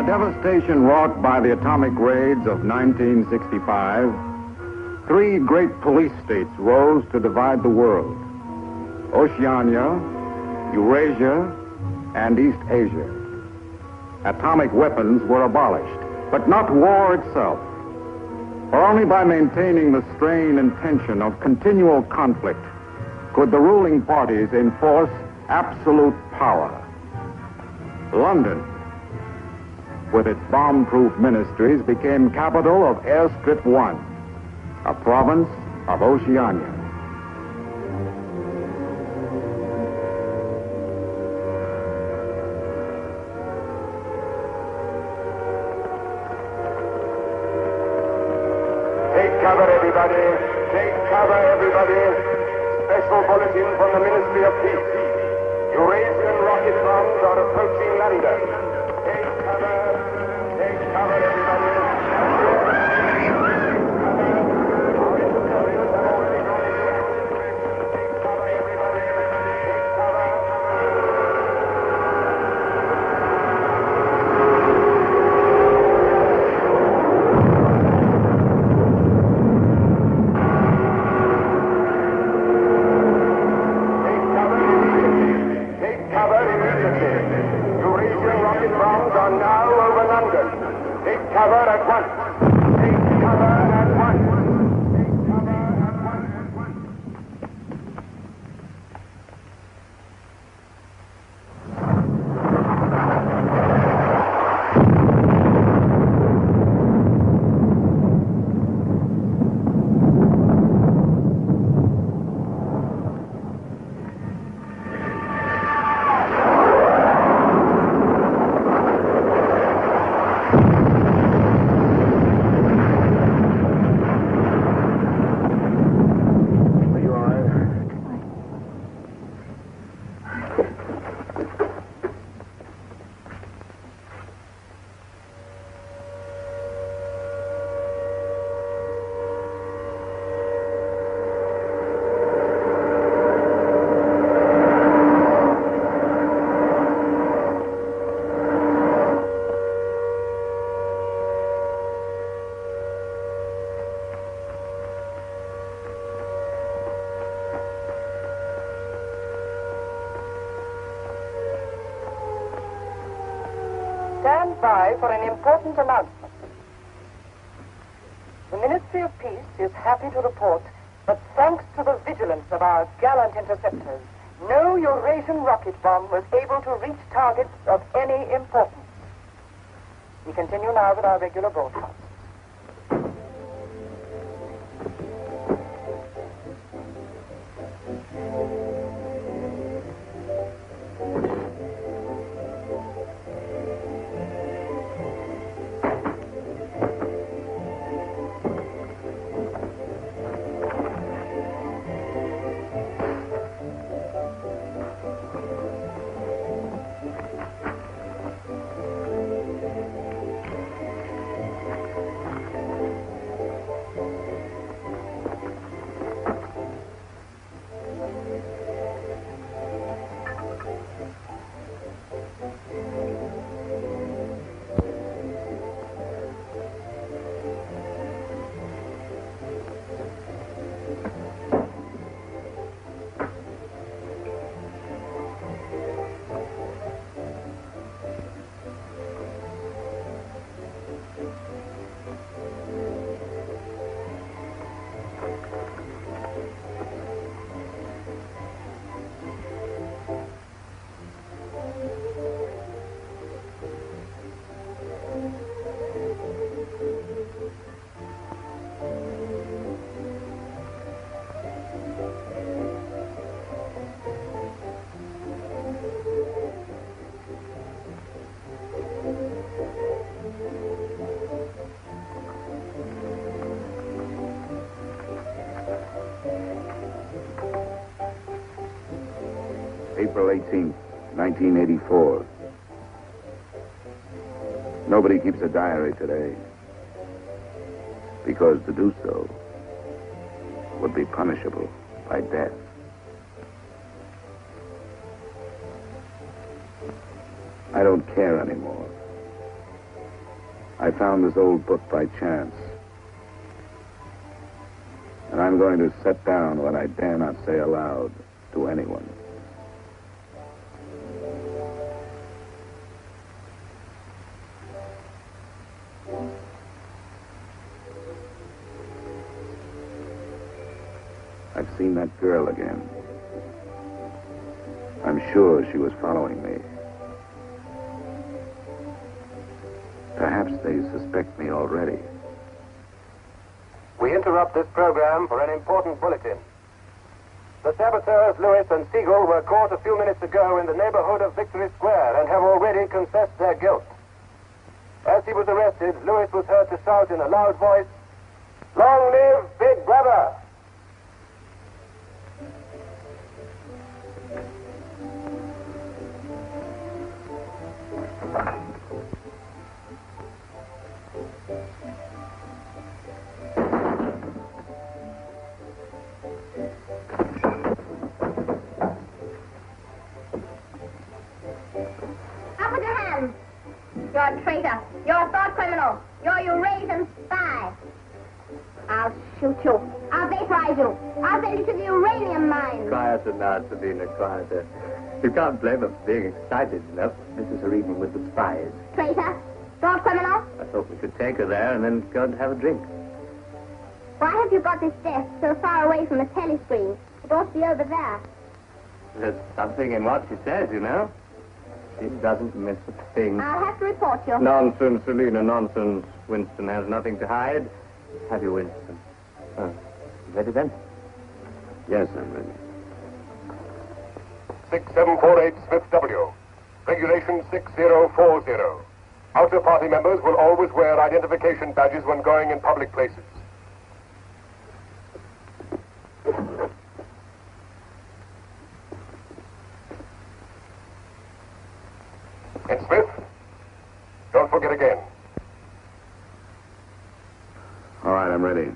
devastation wrought by the atomic raids of 1965, three great police states rose to divide the world: Oceania, Eurasia, and East Asia. Atomic weapons were abolished, but not war itself. For only by maintaining the strain and tension of continual conflict could the ruling parties enforce absolute power. London, with its bomb-proof ministries, became capital of Airstrip 1, a province of Oceania. Take cover, everybody. Take cover, everybody. Special bulletin from the Ministry of Peace. Eurasian rocket bombs are approaching London. Take cover. Take cover, everybody. Stand by for an important announcement. The Ministry of Peace is happy to report that thanks to the vigilance of our gallant interceptors, no Eurasian rocket bomb was able to reach targets of any importance. We continue now with our regular broadcast. April 18th, 1984. Nobody keeps a diary today, because to do so would be punishable by death. I don't care anymore. I found this old book by chance. And I'm going to set down what I dare not say aloud to anyone. I've seen that girl again. I'm sure she was following me. Perhaps they suspect me already. We interrupt this program for an important bulletin. The saboteurs Lewis and Siegel were caught a few minutes ago in the neighborhood of Victory Square and have already confessed their guilt. As he was arrested, Lewis was heard to shout in a loud voice, "Long live Big Brother!" You're a traitor. You're a thought criminal. You're a Eurasian spy. I'll shoot you. I'll vaporize you. I'll send you to the uranium mine. Quieter now, Sabina, quieter. You can't blame her for being excited, you know. This is her evening with the spies. Traitor. Thought criminal. I thought we could take her there and then go and have a drink. Why have you got this desk so far away from the telescreen? It ought to be over there. There's something in what she says, you know. She doesn't miss a thing. I'll have to report you. Nonsense, Selina, nonsense. Winston has nothing to hide. Have you, Winston? Ready then? Yes, I'm ready. 6748 Smith W. Regulation 6040. Outer party members will always wear identification badges when going in public places. And Smith, don't forget again. All right, I'm ready.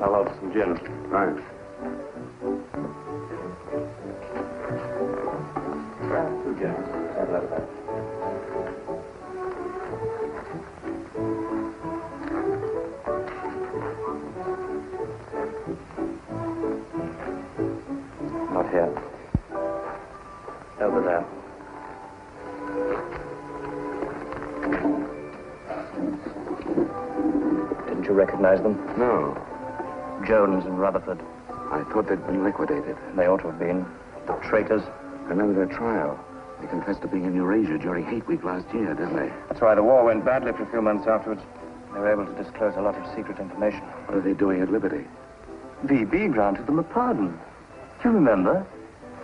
I'll have some gin. Right. Not here. Over there. Didn't you recognize them? No, Jones and Rutherford. I thought they'd been liquidated. They ought to have been. The traitors. I remember their trial. They confessed to being in Eurasia during Hate Week last year, didn't they? That's why the war went badly for a few months afterwards. They were able to disclose a lot of secret information. What are they doing at Liberty? VB granted them a pardon. Do you remember?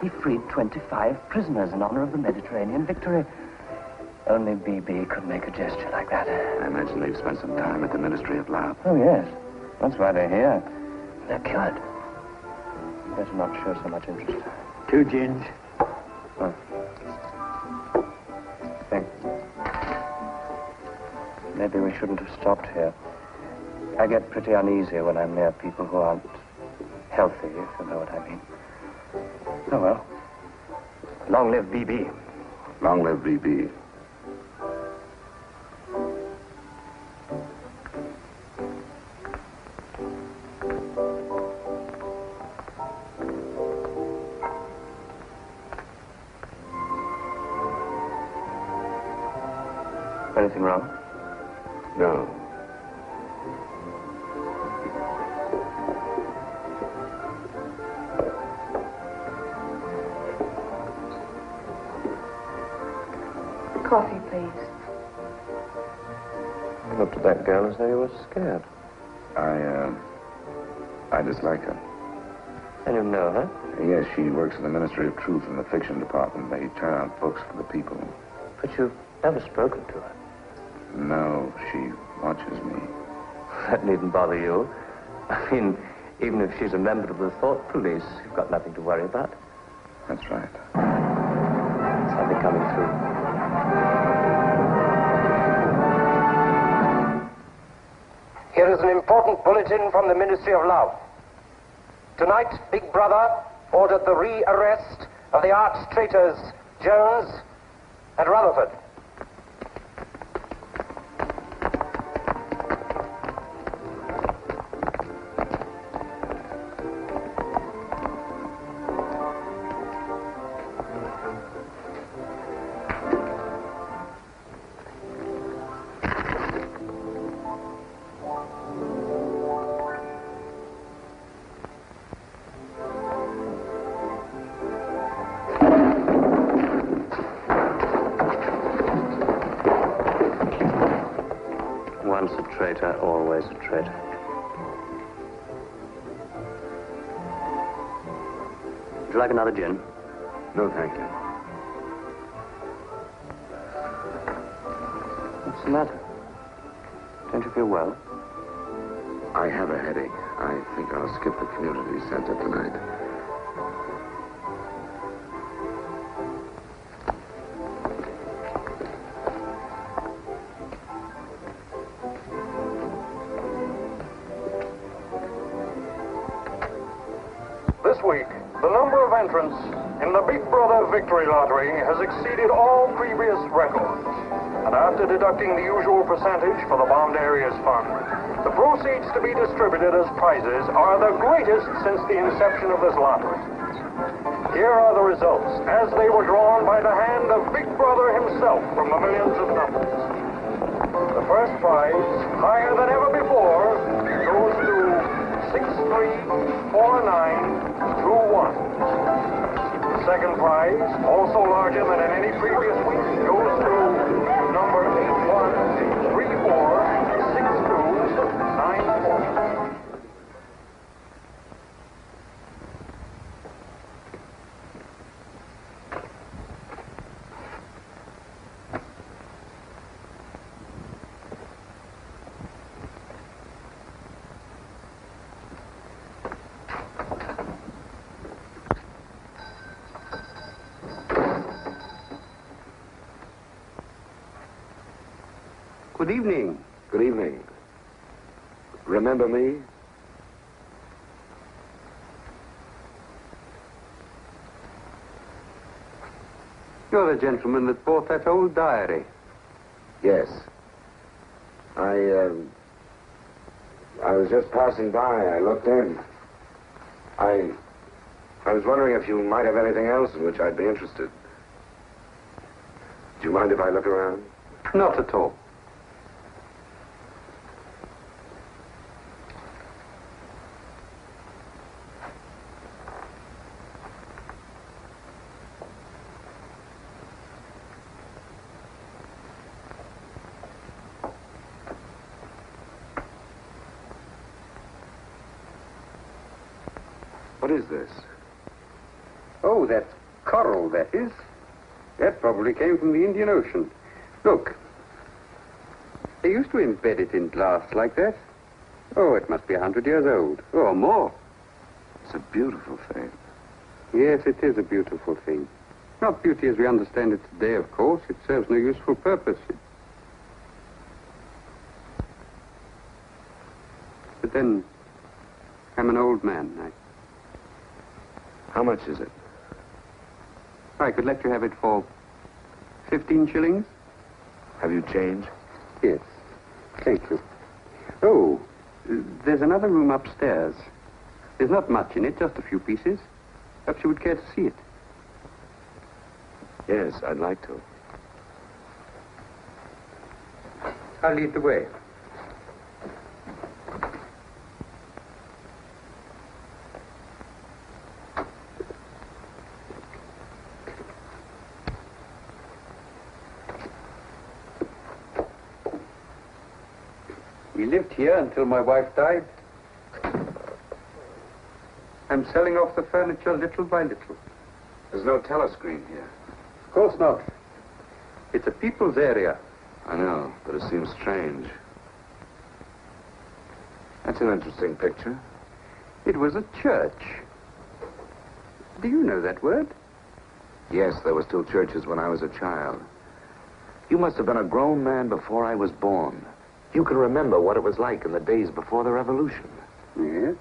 He freed 25 prisoners in honor of the Mediterranean victory. Only BB could make a gesture like that. I imagine they've spent some time at the Ministry of Love. Oh, yes. That's why they're here. They're cured. Better not show so much interest. 2 gins. Oh. Thanks. Maybe we shouldn't have stopped here. I get pretty uneasy when I'm near people who aren't healthy, if you know what I mean. Oh, well. Long live BB. Long live BB. Anything wrong? No. Coffee, please. You looked at that girl as though you were scared. I dislike her. And you know her? Yes, she works in the Ministry of Truth in the fiction department. They turn out books for the people. But you've never spoken to her. No, she watches me. That needn't bother you. I mean, even if she's a member of the thought police, you've got nothing to worry about. That's right. Something coming through. Here is an important bulletin from the Ministry of Love. Tonight, Big Brother ordered the re-arrest of the arch traitors Jones and Rutherford. Once a traitor, always a traitor. Would you like another gin? No, thank you. What's the matter? Don't you feel well? I have a headache. I think I'll skip the community center tonight. This week, the number of entrants in the Big Brother Victory Lottery has exceeded all previous records. And after deducting the usual percentage for the Bombed Areas Fund, the proceeds to be distributed as prizes are the greatest since the inception of this lottery. Here are the results, as they were drawn by the hand of Big Brother himself from the millions of numbers. The first prize, higher than ever before, goes to 634921. The second prize, also larger than in any previous week, goes to number 81346294. Good evening. Good evening. Remember me? You're the gentleman that bought that old diary. Yes. I was just passing by. I looked in. I was wondering if you might have anything else in which I'd be interested. Do you mind if I look around? Not at all. What is this? Oh, that's coral, that is. That probably came from the Indian Ocean. Look. They used to embed it in glass like that. Oh, it must be 100 years old, or more. It's a beautiful thing. Yes, it is a beautiful thing. Not beauty as we understand it today, of course. It serves no useful purpose. But then, I'm an old man. How much is it? I could let you have it for 15 shillings. Have you change? Yes. Thank you. Oh, there's another room upstairs. There's not much in it, just a few pieces. Perhaps you would care to see it. Yes, I'd like to. I'll lead the way. We lived here until my wife died. I'm selling off the furniture little by little. There's no telescreen here. Of course not. It's a people's area. I know, but it seems strange. That's an interesting picture. It was a church. Do you know that word? Yes, there were still churches when I was a child. You must have been a grown man before I was born. You can remember what it was like in the days before the revolution. Yes?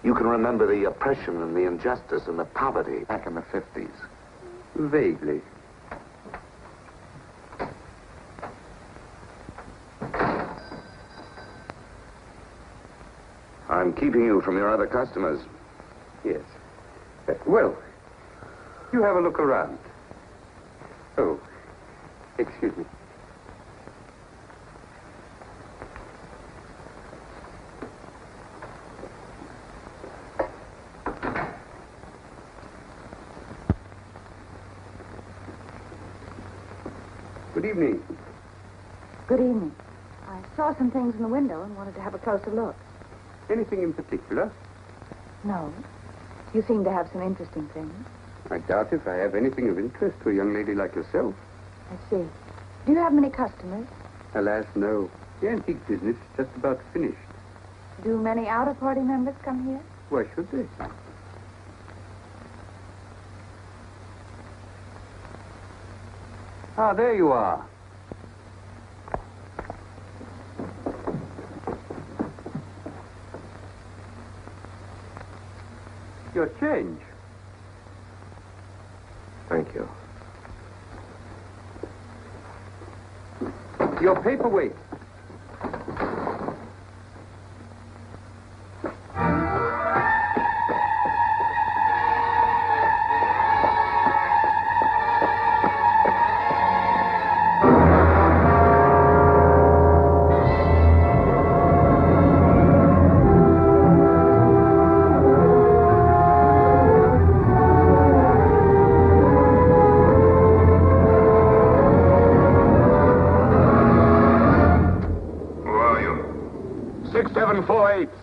You can remember the oppression and the injustice and the poverty back in the 50s. Vaguely. I'm keeping you from your other customers. Yes. Well, you have a look around. Oh, excuse me. Good evening. Good evening. I saw some things in the window and wanted to have a closer look. Anything in particular? No. You seem to have some interesting things. I doubt if I have anything of interest to a young lady like yourself. I see. Do you have many customers? Alas, no. The antique business is just about finished. Do many outer-party members come here? Why should they? Ah, there you are. Your change. Thank you. Your paperweight.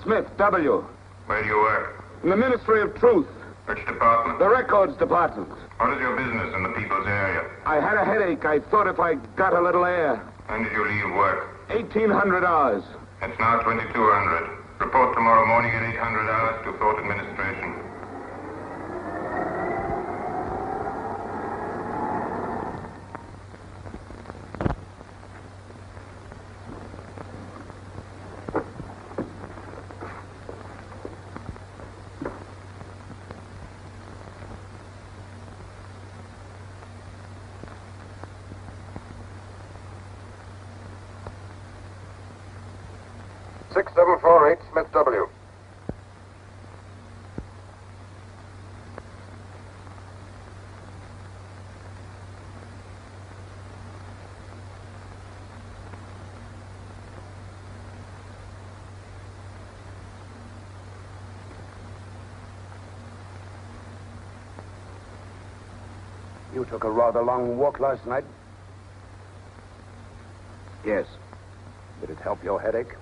Smith, W. Where do you work? In the Ministry of Truth. Which department? The Records Department. What is your business in the people's area? I had a headache. I thought if I got a little air. When did you leave work? 1,800 hours. It's now 2200. Report tomorrow morning at 800 hours to Thought Administration. Smith W. You took a rather long walk last night. Yes. Did it help your headache?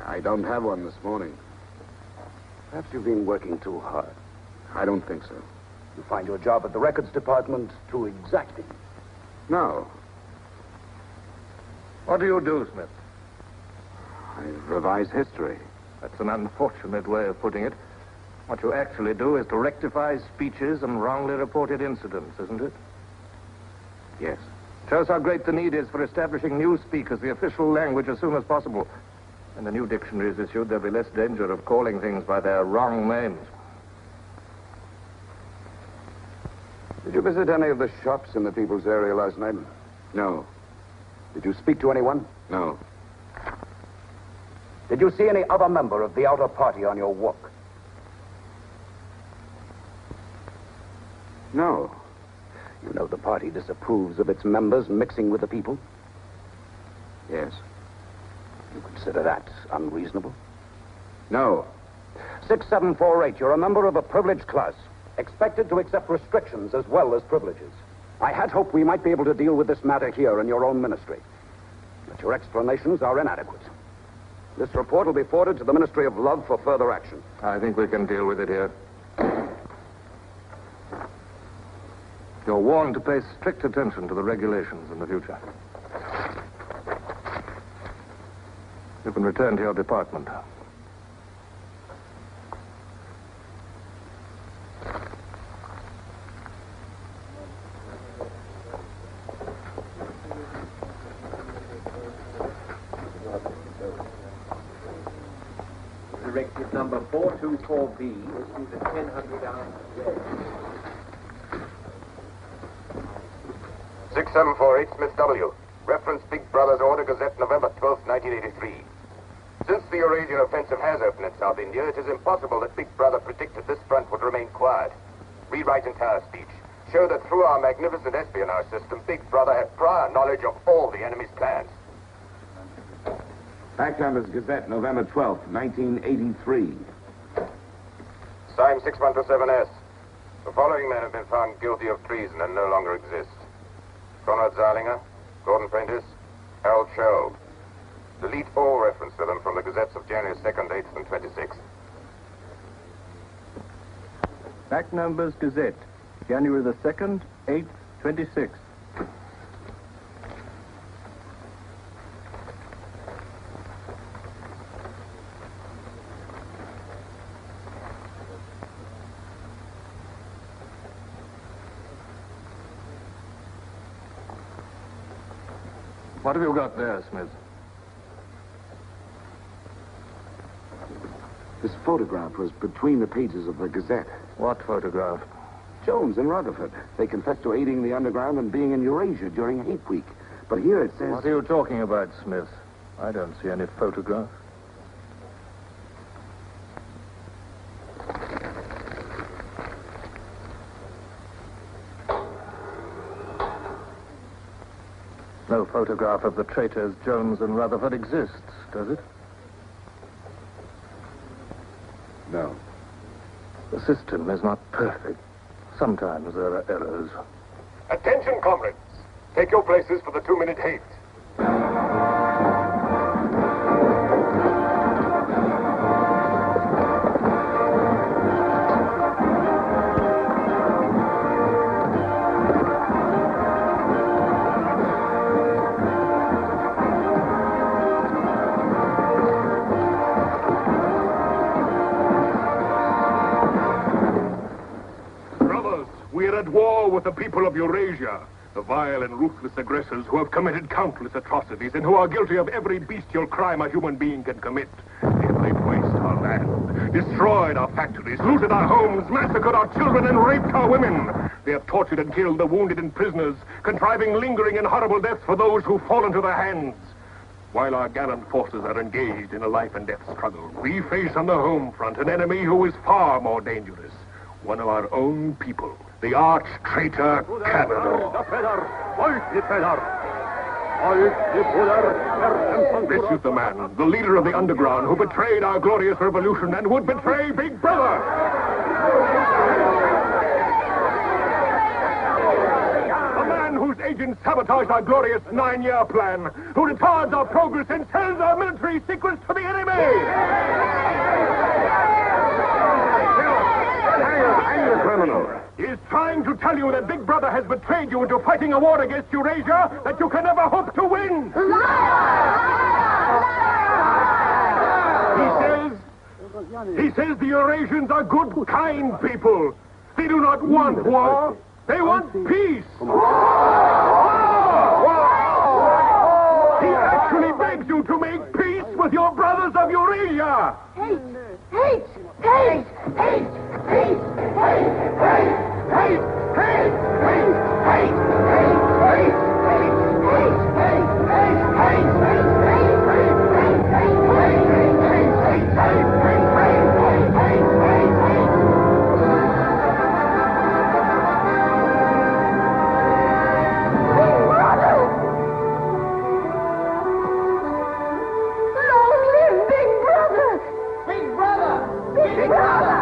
I don't have one this morning. Perhaps you've been working too hard. I don't think so. You find your job at the records department too exacting. No. What do you do, Smith? I revise history. That's an unfortunate way of putting it. What you actually do is to rectify speeches and wrongly reported incidents, isn't it? Yes. Shows how great the need is for establishing newspeak as the official language as soon as possible. When the new dictionary is issued, there'll be less danger of calling things by their wrong names. Did you visit any of the shops in the people's area last night? No. Did you speak to anyone? No. Did you see any other member of the outer party on your walk? No. You know the party disapproves of its members mixing with the people? Yes. You consider that unreasonable? No. 6748, you're a member of a privileged class, expected to accept restrictions as well as privileges. I had hoped we might be able to deal with this matter here in your own ministry. But your explanations are inadequate. This report will be forwarded to the Ministry of Love for further action. I think we can deal with it here. You're warned to pay strict attention to the regulations in the future. You can return to your department. Directive number 424B, issued at 1000 hours. 6748 Smith W. Reference Big Brother's Order Gazette, November 12, 1983. Since the Eurasian offensive has opened in South India, it is impossible that Big Brother predicted this front would remain quiet. Rewrite entire speech. Show that through our magnificent espionage system, Big Brother had prior knowledge of all the enemy's plans. Backnumbers Gazette, November 12th, 1983. Signed 6127S. The following men have been found guilty of treason and no longer exist. Conrad Zeilinger, Gordon Prentice, Harold Shelb. Delete all reference to them from the Gazettes of January 2nd, 8th, and 26th. Back numbers Gazette, January the 2nd, 8th, 26th. What have you got there, Smith? This photograph was between the pages of the Gazette. What photograph? Jones and Rutherford. They confessed to aiding the underground and being in Eurasia during Hate Week. But here it says... What are you talking about, Smith? I don't see any photograph. No photograph of the traitors Jones and Rutherford exists, does it? No. The system is not perfect. Sometimes there are errors. Attention, comrades. Take your places for the 2-minute hate. At war with the people of Eurasia, the vile and ruthless aggressors who have committed countless atrocities and who are guilty of every bestial crime a human being can commit. They have laid waste our land, destroyed our factories, looted our homes, massacred our children, and raped our women. They have tortured and killed the wounded and prisoners, contriving lingering and horrible deaths for those who fall into their hands. While our gallant forces are engaged in a life and death struggle, we face on the home front an enemy who is far more dangerous. One of our own people. The arch-traitor Canada. This is the man, the leader of the underground, who betrayed our glorious revolution and would betray Big Brother. A man whose agents sabotage our glorious 9-year plan, who retards our progress and sells our military secrets to the enemy. Hang the criminal. He is trying to tell you that Big Brother has betrayed you into fighting a war against Eurasia that you can never hope to win. He says the Eurasians are good, kind people. They do not want war. They want peace. He actually begs you to make peace with your brothers of Eurasia. Hate! Hate! Hate! Hate! Hate! Hate! Hate! Hate! Hate! Hate! Hate! Long live Big Brother! Big Brother! Big Brother!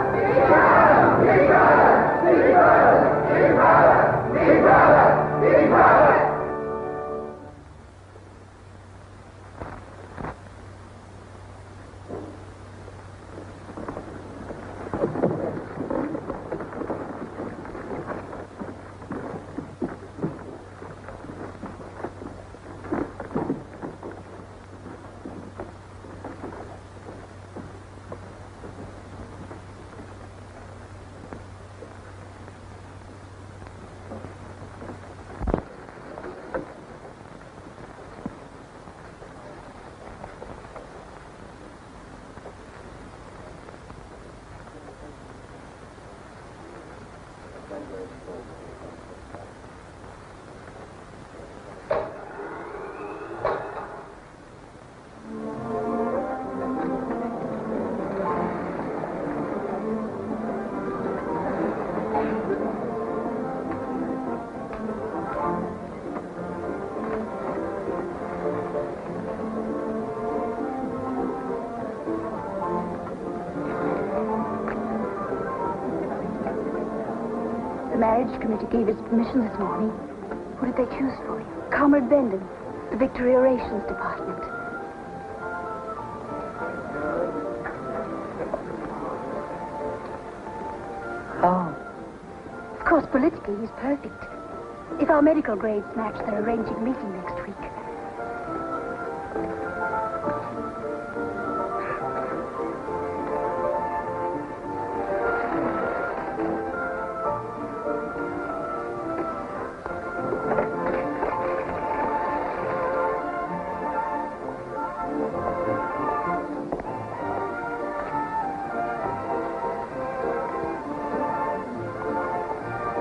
The marriage committee gave its permission this morning. Who did they choose for you? Comrade Bendon, the Victory Orations Department. Oh. Of course, politically, he's perfect. If our medical grades match, they're arranging a meeting next week.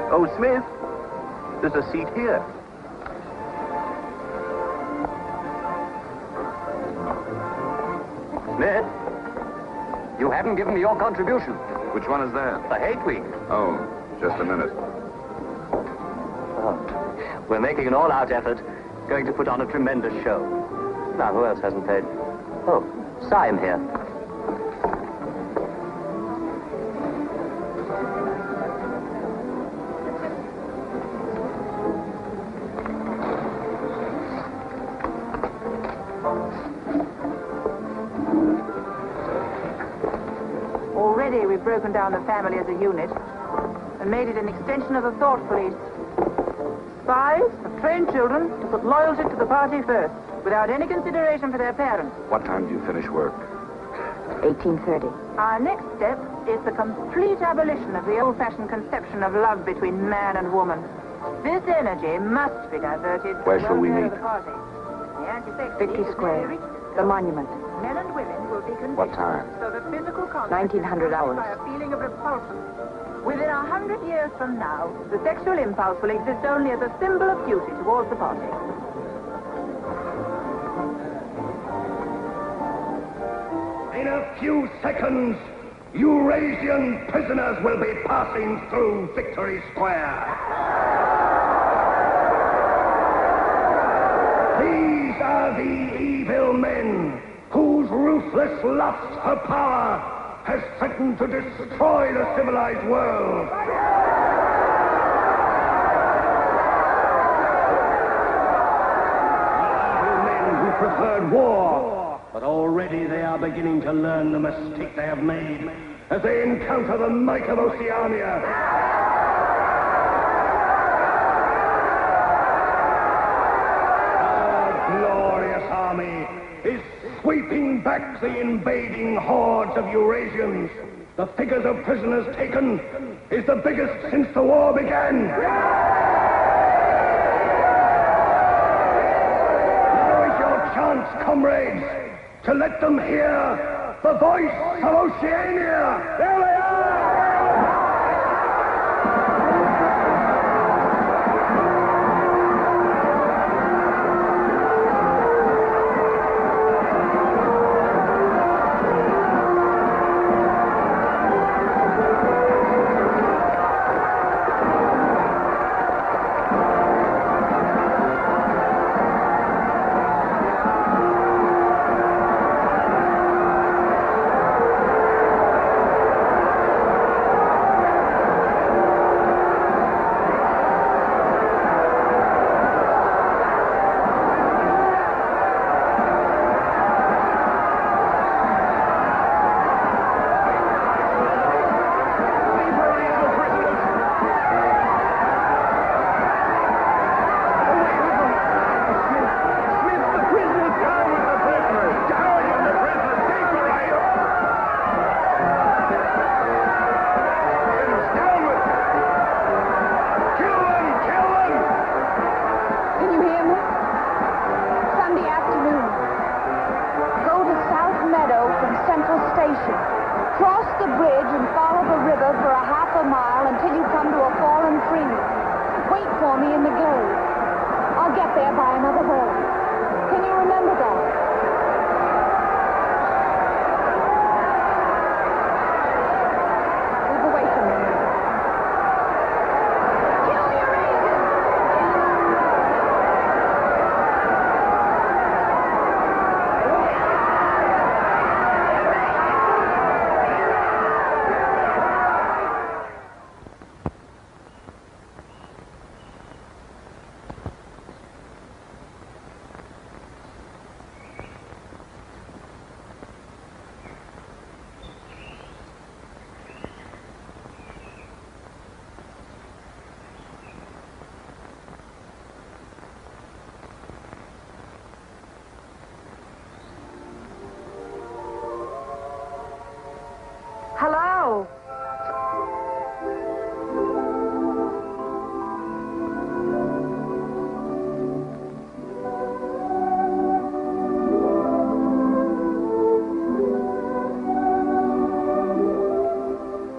Oh, Smith, there's a seat here. Smith, you haven't given me your contribution. Which one is that? The hate week. Oh, just a minute. Oh, we're making an all-out effort, going to put on a tremendous show. Now, who else hasn't paid? Oh, Syme here. Already we've broken down the family as a unit and made it an extension of the thought police. Spies have trained children to put loyalty to the party first, without any consideration for their parents. What time do you finish work? 1830. Our next step is the complete abolition of the old-fashioned conception of love between man and woman. This energy must be diverted. Where shall we welfare meet? of the party. The anti-sex Victory league Square. is very The monument. Men and women will be conditioned What time? so that physical contact 1900 is hours. by a feeling of repulsion. Within 100 years from now, the sexual impulse will exist only as a symbol of duty towards the party. In a few seconds, Eurasian prisoners will be passing through Victory Square. These are the evil men whose ruthless lust for power has threatened to destroy the civilized world. Evil men who preferred war, but already they are beginning to learn the mistake they have made as they encounter the might of Oceania. Army is sweeping back the invading hordes of Eurasians. The figures of prisoners taken is the biggest since the war began. Now is your chance, comrades, to let them hear the voice of Oceania. There they are! bridge and follow the river for a half a mile until you come to a fallen tree. Wait for me in the gate. I'll get there by another boat. Can you remember that? Move away from me. Kill your agent! Hello?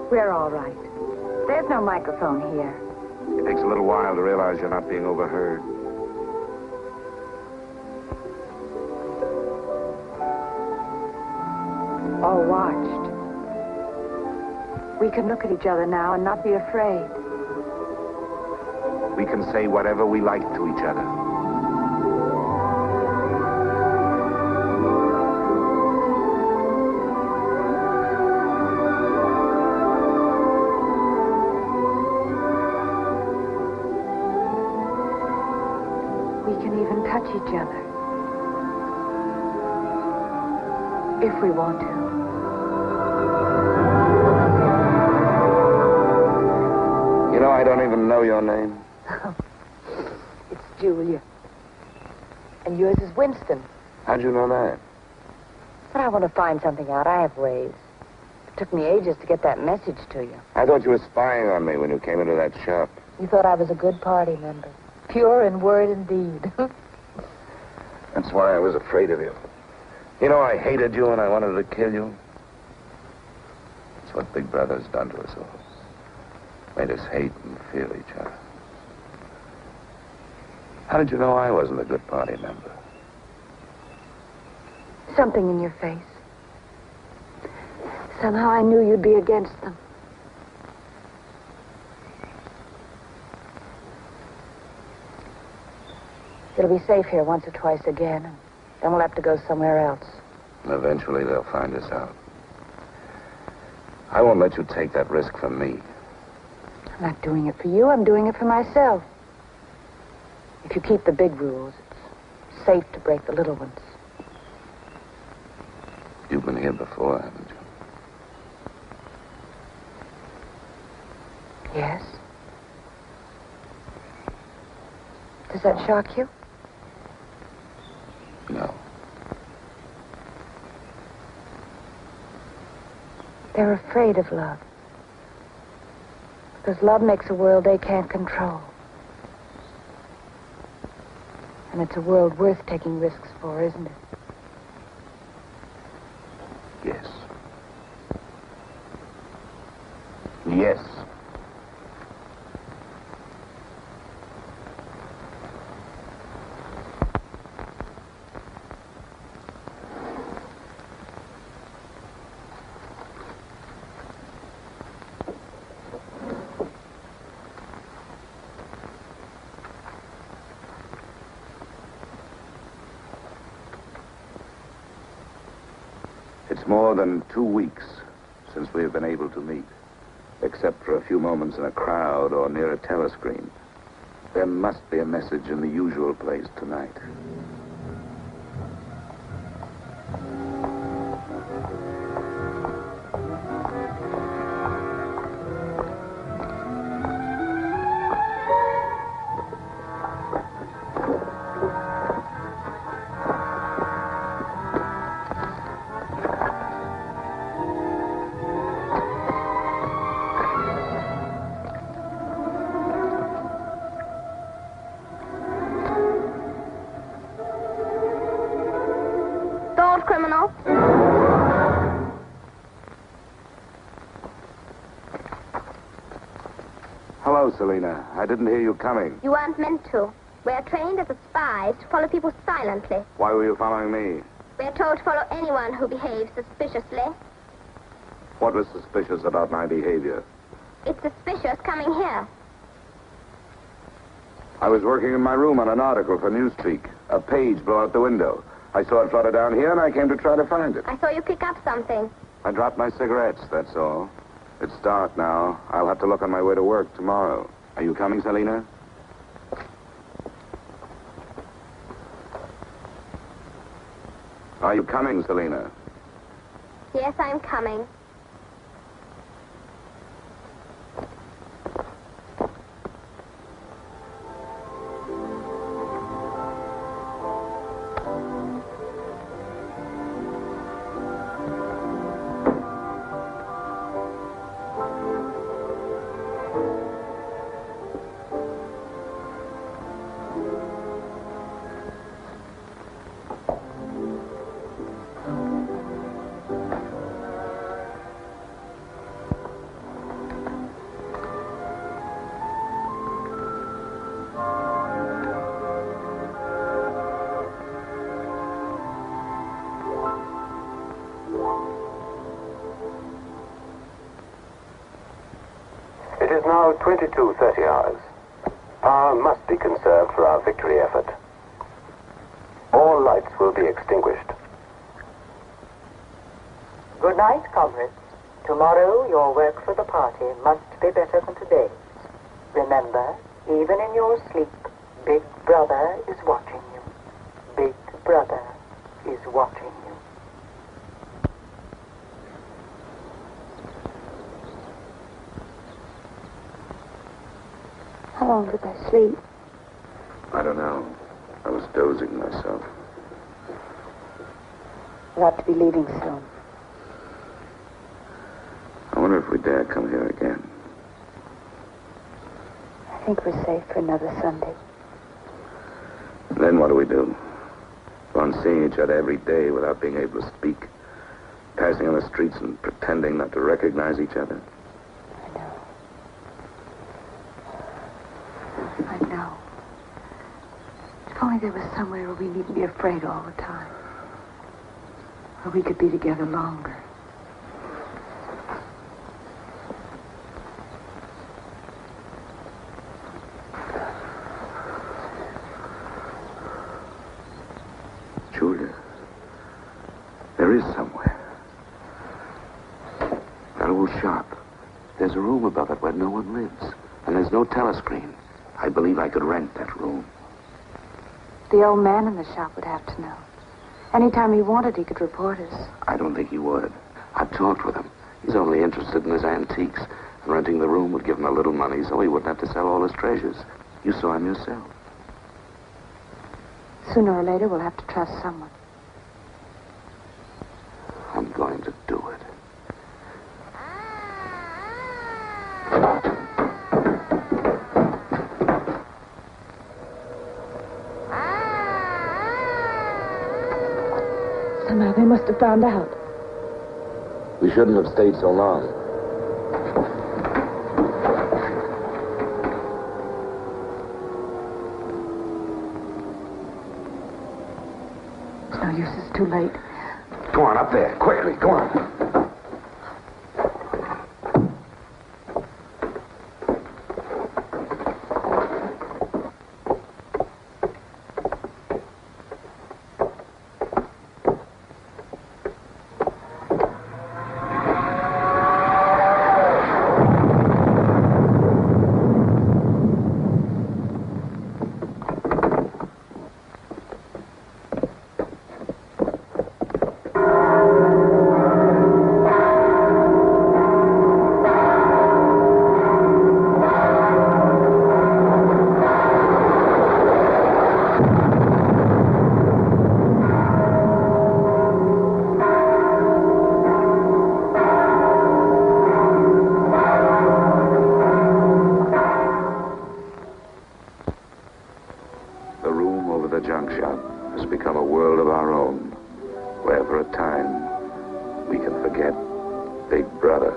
We're all right. There's no microphone here. It takes a little while to realize you're not being overheard. Or watched. We can look at each other now and not be afraid. We can say whatever we like to each other. We can even touch each other. If we want to. You know, I don't even know your name. It's Julia. And yours is Winston. How'd you know that? But I want to find something out. I have ways. It took me ages to get that message to you. I thought you were spying on me when you came into that shop. You thought I was a good party member. Pure in word and deed. That's why I was afraid of you. You know, I hated you and I wanted to kill you. That's what Big Brother's done to us all. Made us hate and fear each other. How did you know I wasn't a good party member? Something in your face. Somehow I knew you'd be against them. It'll be safe here once or twice again, and then we'll have to go somewhere else. Eventually they'll find us out. I won't let you take that risk from me. I'm not doing it for you. I'm doing it for myself. If you keep the big rules, it's safe to break the little ones. You've been here before, haven't you? Yes. Does that shock you? No. They're afraid of love. Because love makes a world they can't control. And it's a world worth taking risks for, isn't it? Yes. Yes. It's more than 2 weeks since we have been able to meet, except for a few moments in a crowd or near a telescreen. There must be a message in the usual place tonight. Hello, Selina. I didn't hear you coming. You weren't meant to. We're trained as spies to follow people silently. Why were you following me? We're told to follow anyone who behaves suspiciously. What was suspicious about my behavior? It's suspicious coming here. I was working in my room on an article for Newspeak. A page blew out the window. I saw it flutter down here, and I came to try to find it. I saw you pick up something. I dropped my cigarettes, that's all. It's dark now. I'll have to look on my way to work tomorrow. Are you coming, Selina? Are you coming, Selina? Yes, I'm coming. It is now 22:30 hours. Power must be conserved for our victory effort. All lights will be extinguished. Good night, comrades. Tomorrow, your work for the party must be better than today's. Remember, even in your sleep, Big Brother is watching you. Big Brother is watching you. How long did I sleep? I don't know. I was dozing myself. We ought to be leaving soon. I wonder if we dare come here again. I think we're safe for another Sunday. And then what do we do? Go on seeing each other every day without being able to speak. Passing on the streets and pretending not to recognize each other. I know. If only there was somewhere where we needn't be afraid all the time. Where we could be together longer. Julia, there is somewhere. That old shop. There's a room above it where no one lives. And there's no telescreen. I believe I could rent that room. The old man in the shop would have to know. Anytime he wanted, he could report us. I don't think he would. I've talked with him. He's only interested in his antiques. And renting the room would give him a little money so he wouldn't have to sell all his treasures. You saw him yourself. Sooner or later, we'll have to trust someone. I'm going to do it. Somehow they must have found out. We shouldn't have stayed so long. It's no use, it's too late. Go on, up there. Quickly, go on. Big Brother.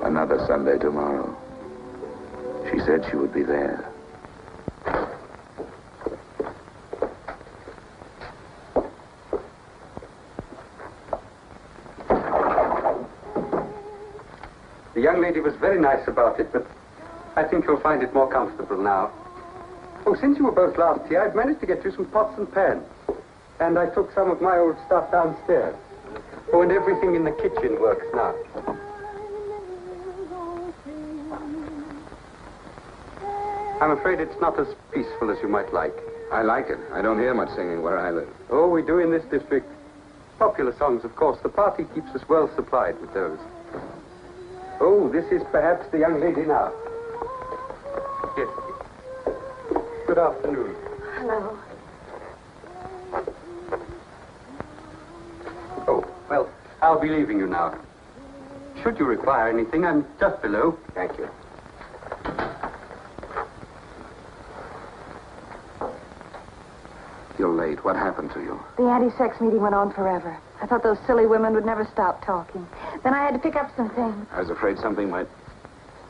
Another Sunday tomorrow. She said she would be there. The young lady was very nice about it, but I think you'll find it more comfortable now. Oh, since you were both last here, I've managed to get you some pots and pans. And I took some of my old stuff downstairs. Oh, and everything in the kitchen works now. I'm afraid it's not as peaceful as you might like. I like it. I don't hear much singing where I live. Oh, we do in this district. Popular songs, of course. The party keeps us well supplied with those. Oh, this is perhaps the young lady now. Yes. Good afternoon. Hello. Oh, well, I'll be leaving you now. Should you require anything, I'm just below. Thank you. You're late. What happened to you? The anti-sex meeting went on forever. I thought those silly women would never stop talking. Then I had to pick up some things. I was afraid something might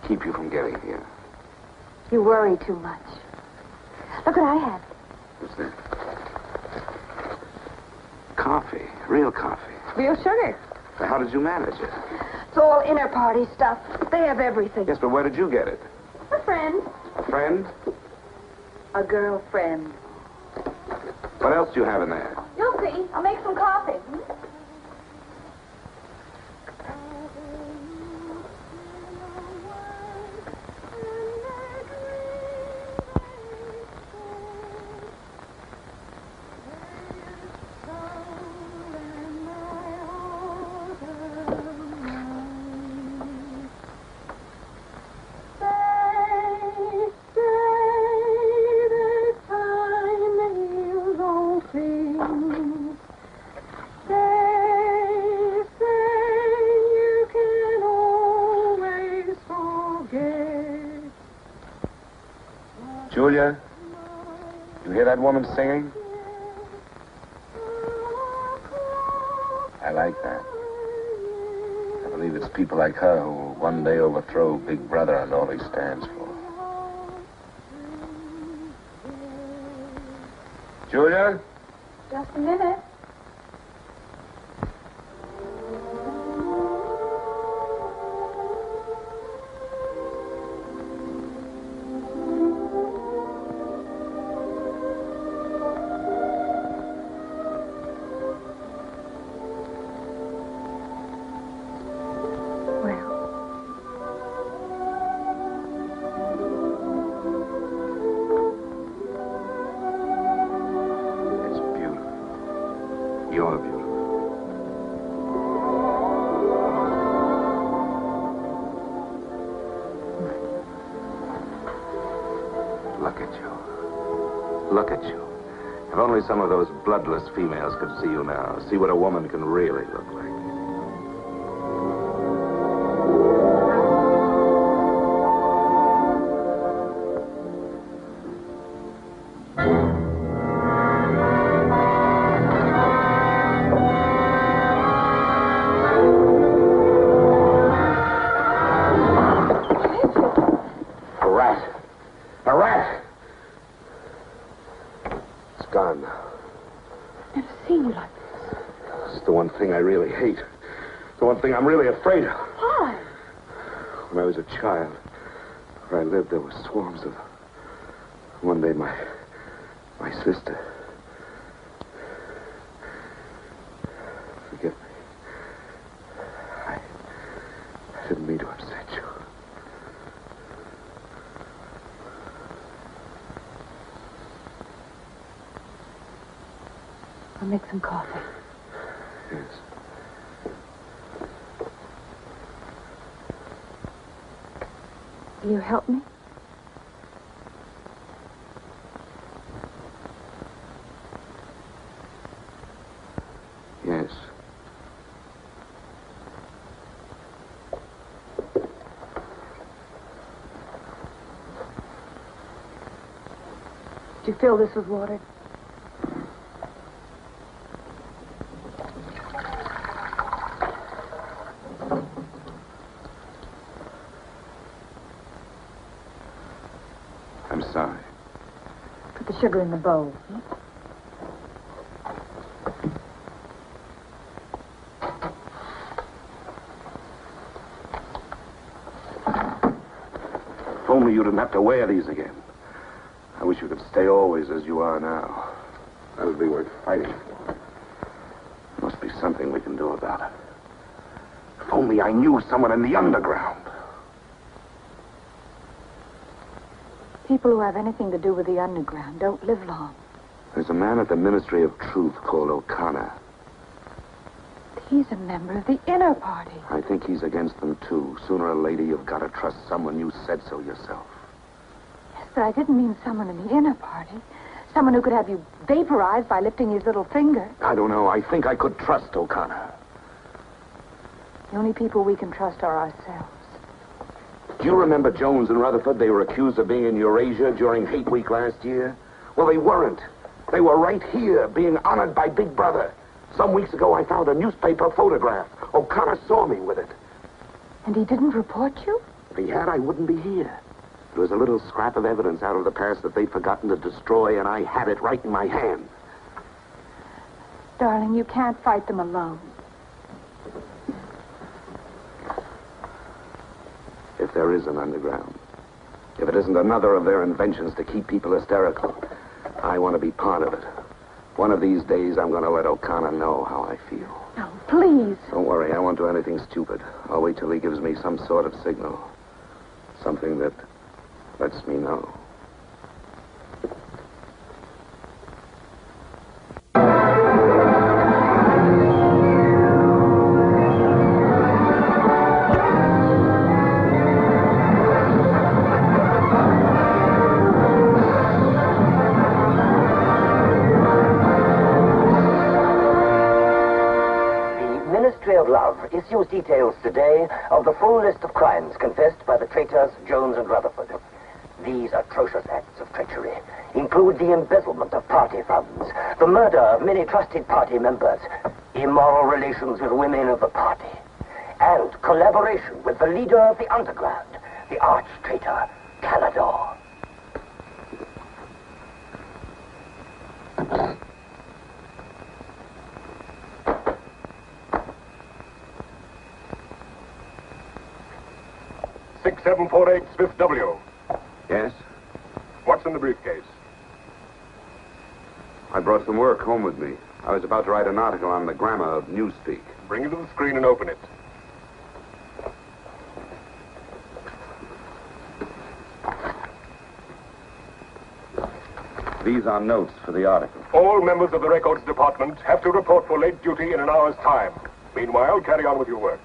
keep you from getting here. You worry too much. Look what I had. What's that? Coffee. Real coffee. Real sugar. So how did you manage it? It's all inner party stuff. They have everything. Yes, but where did you get it? A friend. A friend? A girlfriend. What else do you have in there? You'll see. I'll make some coffee. Julia, you hear that woman singing? I like that. I believe it's people like her who will one day overthrow Big Brother and all he stands for. Julia? Just a minute. You're beautiful. Look at you. Look at you. If only some of those bloodless females could see you now, see what a woman can really look like. I really hate. The one thing I'm really afraid of. Why? When I was a child, where I lived, there were swarms of... One day, my sister... Forgive me. I didn't mean to upset you. I'll make some coffee. Yes. Will you help me? Yes. Did you fill this with water? sigh. Put the sugar in the bowl. If only you didn't have to wear these again. I wish you could stay always as you are now. That would be worth fighting for. Must be something we can do about it. If only I knew someone in the underground. People who have anything to do with the underground don't live long. There's a man at the Ministry of Truth called O'Connor. He's a member of the inner party. I think he's against them, too. Sooner or later, you've got to trust someone. You said so yourself. Yes, but I didn't mean someone in the inner party. Someone who could have you vaporized by lifting his little finger. I don't know. I think I could trust O'Connor. The only people we can trust are ourselves. Do you remember Jones and Rutherford? They were accused of being in Eurasia during Hate Week last year. Well, they weren't. They were right here, being honored by Big Brother. Some weeks ago, I found a newspaper photograph. O'Connor saw me with it. And he didn't report you? If he had, I wouldn't be here. It was a little scrap of evidence out of the past that they'd forgotten to destroy, and I had it right in my hand. Darling, you can't fight them alone. If there is an underground, if it isn't another of their inventions to keep people hysterical, I want to be part of it. One of these days, I'm going to let O'Connor know how I feel. No, please. Don't worry, I won't do anything stupid. I'll wait till he gives me some sort of signal. Something that lets me know. Issues details today of the full list of crimes confessed by the traitors Jones and Rutherford. These atrocious acts of treachery include the embezzlement of party funds, the murder of many trusted party members, immoral relations with women of the party, and collaboration with the leader of the underground, the arch-traitor Canador. .6748 Smith W. Yes? What's in the briefcase? I brought some work home with me. I was about to write an article on the grammar of newspeak. Bring it to the screen and open it. These are notes for the article. All members of the records department have to report for late duty in an hour's time. Meanwhile, carry on with your work.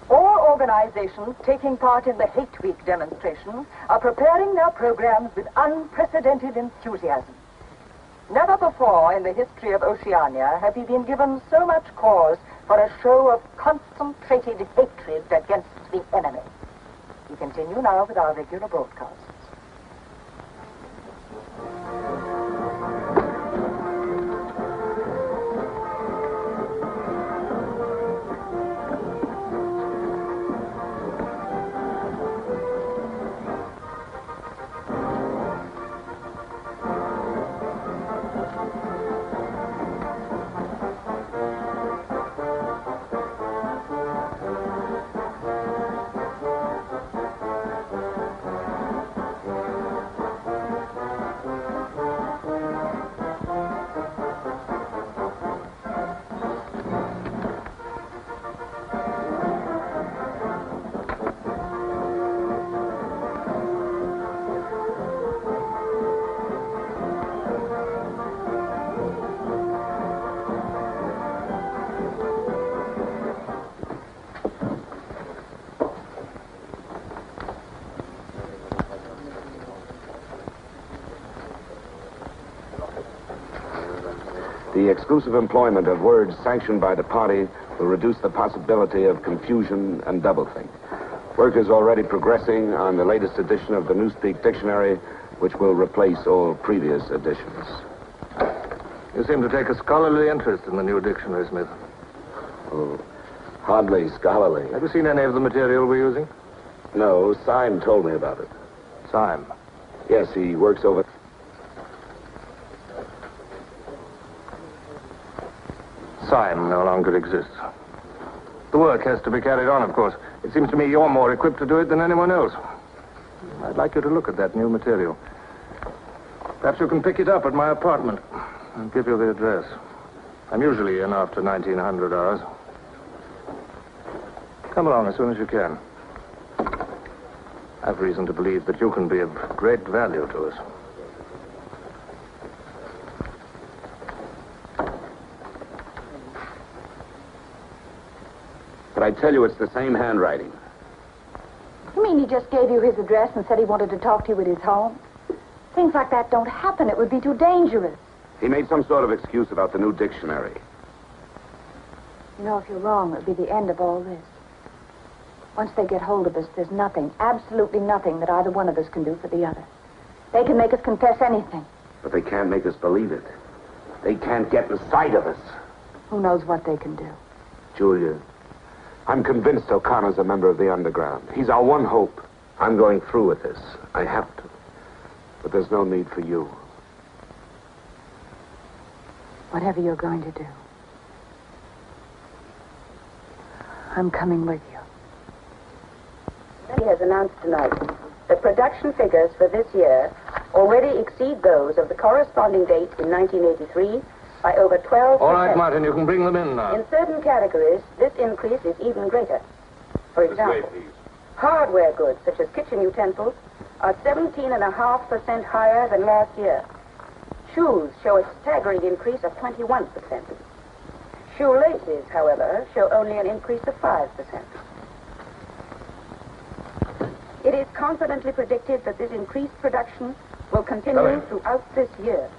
All organizations taking part in the Hate Week demonstration are preparing their programs with unprecedented enthusiasm. Never before in the history of Oceania have we been given so much cause for a show of concentrated hatred against the enemy. We continue now with our regular broadcasts. The exclusive employment of words sanctioned by the party will reduce the possibility of confusion and doublethink. Work is already progressing on the latest edition of the Newspeak Dictionary, which will replace all previous editions. You seem to take a scholarly interest in the new dictionary, Smith. Oh, hardly scholarly. Have you seen any of the material we're using? No, Syme told me about it. time. Yes, he works over... Syme no longer exists. The work has to be carried on, of course. It seems to me you're more equipped to do it than anyone else. I'd like you to look at that new material. Perhaps you can pick it up at my apartment. I'll give you the address. I'm usually in after 1900 hours. Come along as soon as you can. I've reason to believe that you can be of great value to us. But I tell you, it's the same handwriting. You mean he just gave you his address and said he wanted to talk to you at his home? Things like that don't happen. It would be too dangerous. He made some sort of excuse about the new dictionary. You know, if you're wrong, it would be the end of all this. Once they get hold of us, there's nothing, absolutely nothing that either one of us can do for the other. They can make us confess anything. But they can't make us believe it. They can't get inside of us. Who knows what they can do? Julia, I'm convinced O'Connor's a member of the underground. He's our one hope. I'm going through with this. I have to. But there's no need for you. Whatever you're going to do, I'm coming with you. He has announced tonight that production figures for this year already exceed those of the corresponding date in 1983 by over 12%. All right, Martin, you can bring them in now. In certain categories, this increase is even greater. For example, hardware goods such as kitchen utensils are 17.5% higher than last year. Shoes show a staggering increase of 21%. Shoelaces, however, show only an increase of 5%. It is confidently predicted that this increased production will continue throughout this year.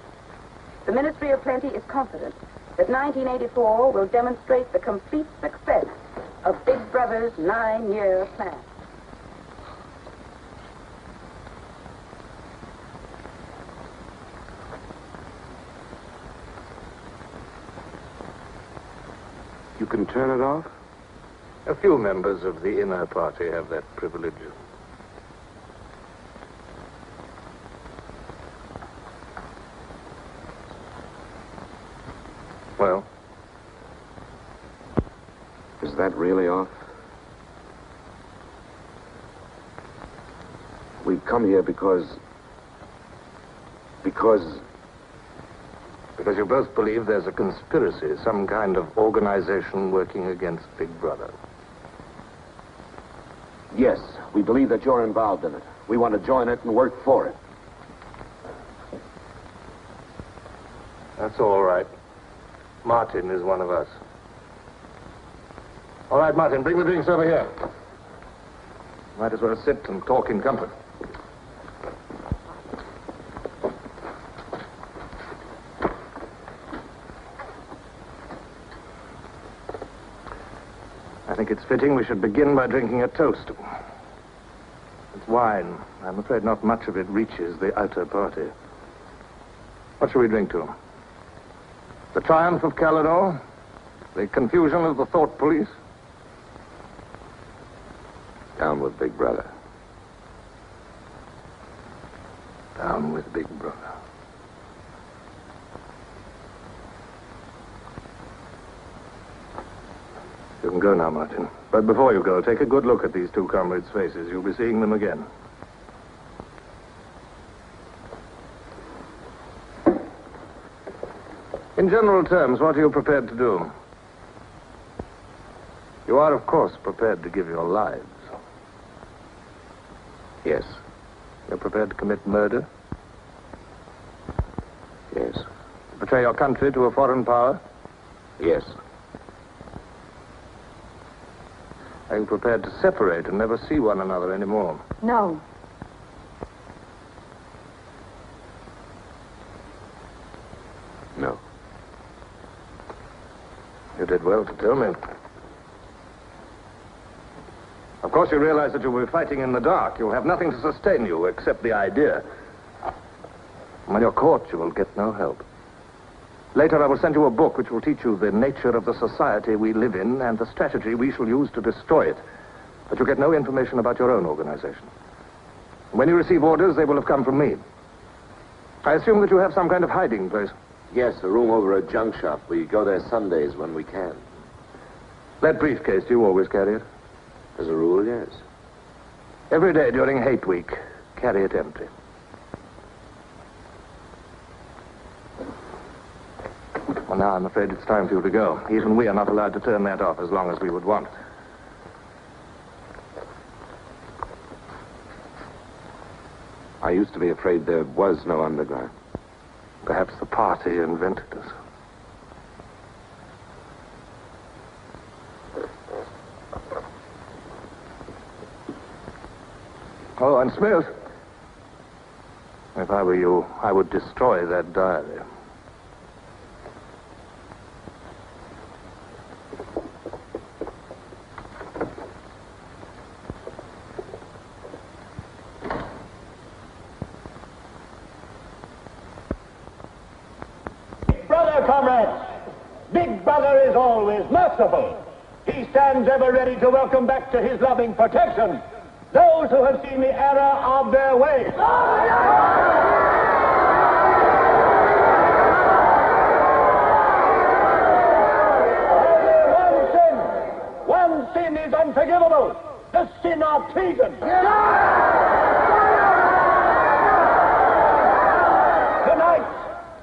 The Ministry of Plenty is confident that 1984 will demonstrate the complete success of Big Brother's 9-year plan. You can turn it off? A few members of the inner party have that privilege. Well? Is that really off? We've come here because you both believe there's a conspiracy, some kind of organization working against Big Brother. Yes, we believe that you're involved in it. We want to join it and work for it. That's all right. Martin is one of us. All right, Martin, bring the drinks over here. Might as well sit and talk in comfort. I think it's fitting we should begin by drinking a toast. It's wine. I'm afraid not much of it reaches the outer party. What shall we drink to? The triumph of Calidor? The confusion of the thought police? Down with Big Brother. Down with Big Brother. You can go now, Martin. But before you go, take a good look at these two comrades' faces. You'll be seeing them again. In general terms, what are you prepared to do? You are, of course, prepared to give your lives. Yes. You're prepared to commit murder? Yes. To betray your country to a foreign power? Yes. Are you prepared to separate and never see one another anymore? No. No. You did well to tell me. Of course, you realize that you'll be fighting in the dark. You'll have nothing to sustain you except the idea. When you're caught, you will get no help. Later, I will send you a book which will teach you the nature of the society we live in and the strategy we shall use to destroy it. But you get no information about your own organization. When you receive orders, they will have come from me. I assume that you have some kind of hiding place. Yes, a room over a junk shop. We go there Sundays when we can. That briefcase, do you always carry it? As a rule, yes. Every day during Hate Week, carry it empty. Well, now I'm afraid it's time for you to go. Even we are not allowed to turn that off as long as we would want. I used to be afraid there was no underground. Perhaps the party invented us. Oh, and Smith, if I were you, I would destroy that diary. Brother, comrades, Big Brother is always merciful. He stands ever ready to welcome back to his loving protection those who have seen the error of their ways. One sin is unforgivable, the sin of treason.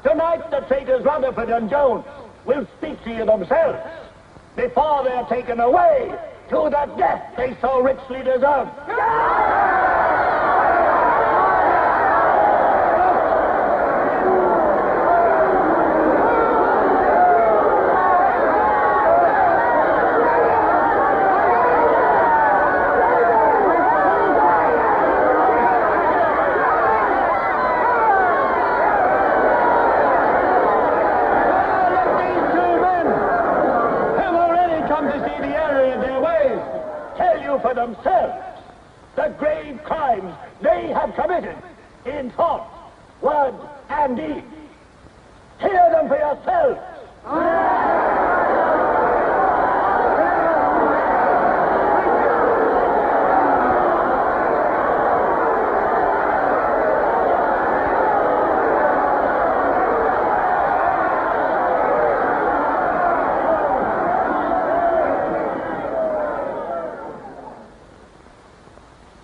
Tonight, the traitors Rutherford and Jones will speak to you themselves before they're taken away to the death they so richly deserve. For themselves the grave crimes they have committed in thought, word, and deed. Hear them for yourselves.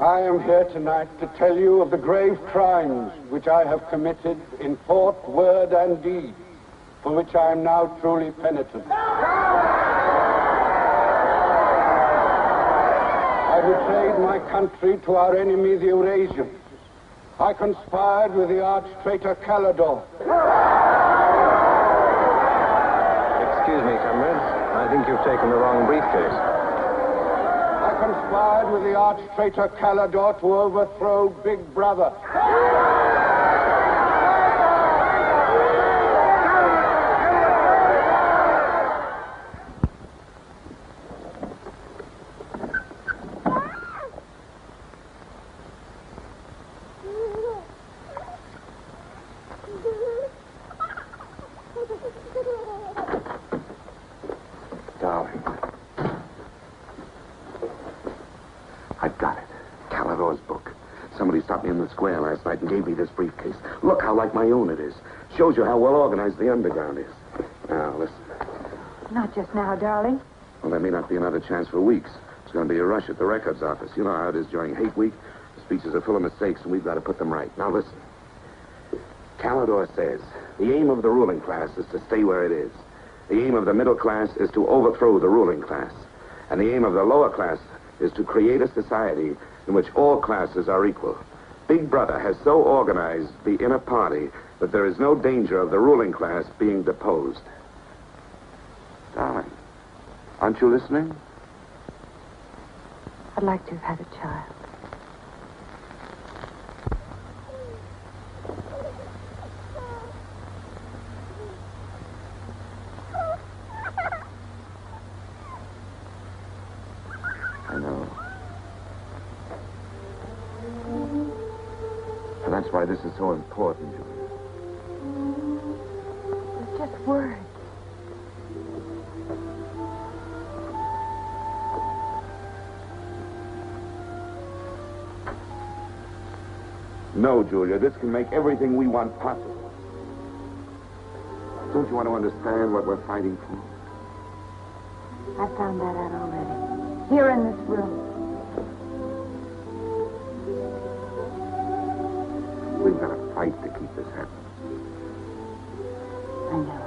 I am here tonight to tell you of the grave crimes which I have committed in thought, word, and deed, for which I am now truly penitent. I betrayed my country to our enemy, the Eurasians. I conspired with the arch-traitor Calidore. Excuse me, comrades. I think you've taken the wrong briefcase. I conspired with the arch-traitor Calidore to overthrow Big Brother. Darling. I've got it. Calidore's book. Somebody stopped me in the square last night and gave me this briefcase. Look how like my own it is. Shows you how well organized the underground is. Now, listen. Not just now, darling. Well, there may not be another chance for weeks. It's going to be a rush at the records office. You know how it is during Hate Week. The speeches are full of mistakes, and we've got to put them right. Now, listen. Calidore says the aim of the ruling class is to stay where it is. The aim of the middle class is to overthrow the ruling class. And the aim of the lower class is to create a society in which all classes are equal. Big Brother has so organized the inner party that there is no danger of the ruling class being deposed. Darling, aren't you listening? I'd like to have had a child. I know. And that's why this is so important, Julia. It's just words. No, Julia, this can make everything we want possible. Don't you want to understand what we're fighting for? I found that out already. Here in this room. We've got to fight to keep this happening. I know.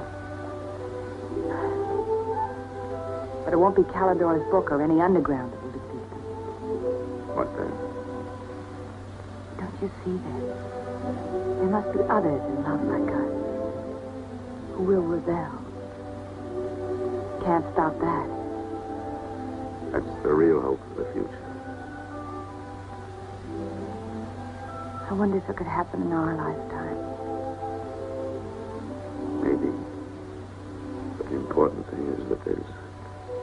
But it won't be Calidor's book or any underground that will defeat them. What then? Don't you see that? There must be others in love like us who will rebel. Can't stop that. That's the real hope for the future. I wonder if it could happen in our lifetime. Maybe. But the important thing is that there's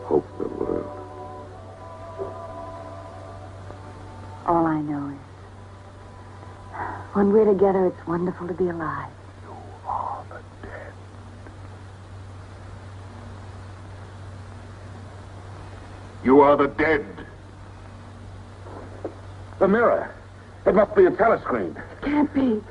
hope for the world. All I know is, when we're together, it's wonderful to be alive. You are the dead. You are the dead. The mirror. It must be a telescreen. Can't be.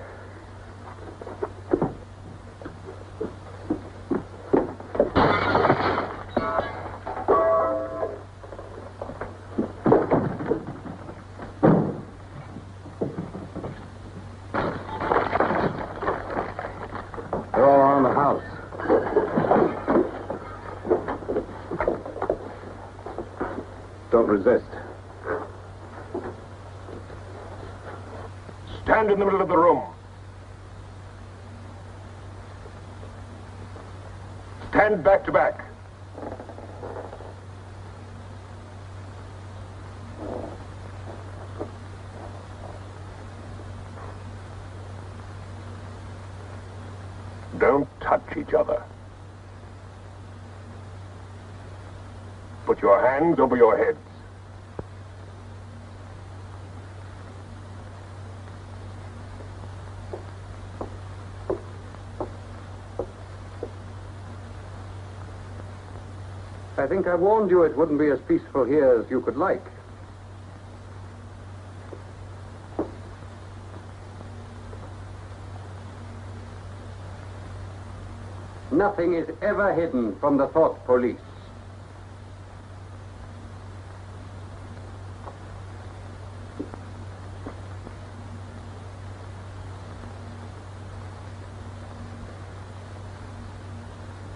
They're all around the house. Don't resist. Stand in the middle of the room. Stand back to back. Don't touch each other. Put your hands over your heads. I think I warned you it wouldn't be as peaceful here as you could like. Nothing is ever hidden from the thought police.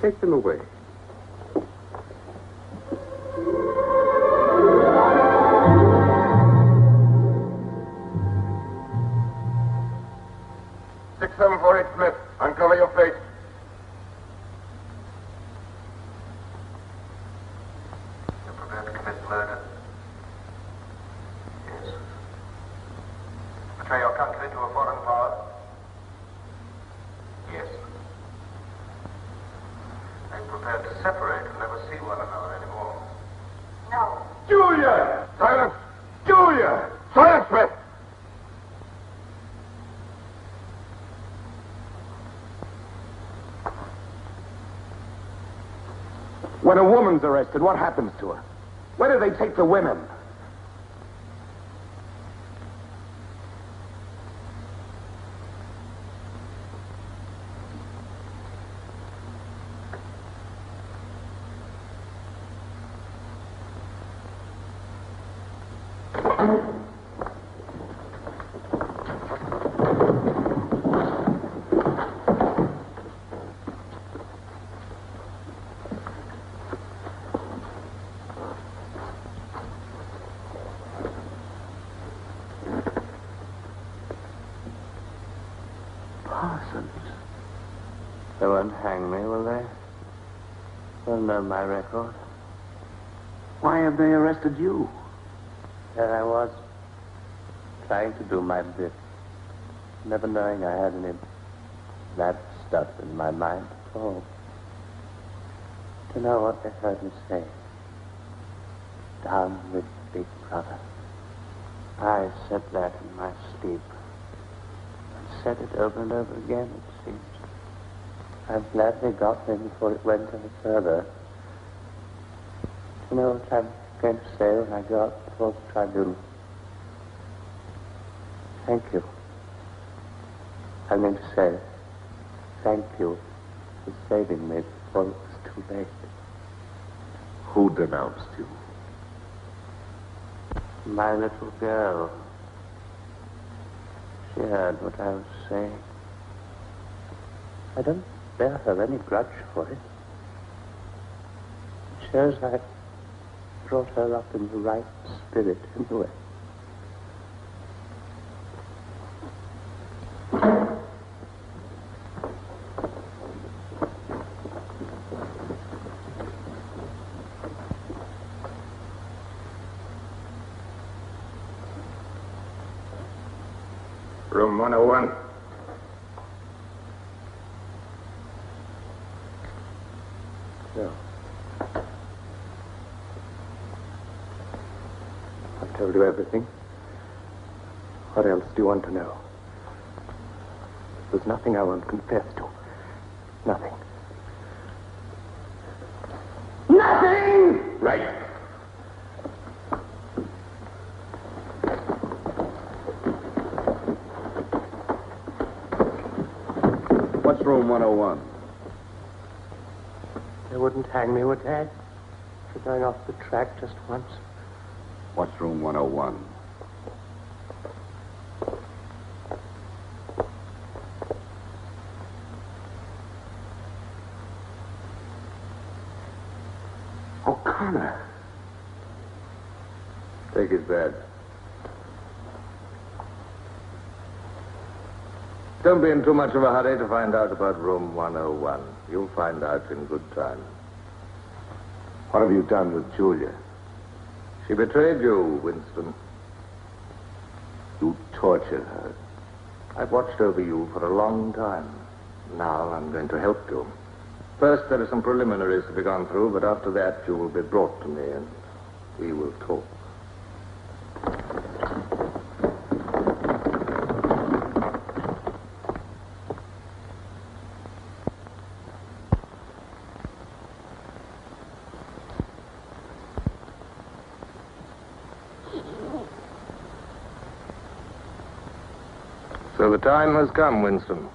Take them away. Smith, uncover your face. You're prepared to commit murder? Yes. Betray your country to a foreign power? Yes. Are you prepared to separate and never see one another anymore? No. Julia! Silence! Julia! Silence, Smith! When a woman's arrested, what happens to her? Where do they take the women? They won't hang me, will they? They'll know my record. Why have they arrested you? There I was, trying to do my bit, never knowing I had any bad stuff in my mind at all. Do you know what they heard me say? Down with Big Brother. I said that in my sleep. I said it over and over again, it seems. I'm glad they got me before it went any further. Do you know what I'm going to say when I go up before the tribunal? Thank you. I meant to say thank you for saving me before it was too late. Who denounced you? My little girl. She heard what I was saying. I don't bear her any grudge for it. It shows I brought her up in the right spirit anyway. Room 101. No. I've told you everything. What else do you want to know? There's nothing I won't confess to. Nothing. Nothing! Right. What's room 101? They wouldn't hang me, would they? For going off the track just once. What's room 101? O'Connor. Take his bed. Don't be in too much of a hurry to find out about room 101. You'll find out in good time. What have you done with Julia? She betrayed you, Winston. You tortured her. I've watched over you for a long time. Now I'm going to help you. First, there are some preliminaries to be gone through, but after that, you will be brought to me and we will talk. So the time has come, Winston.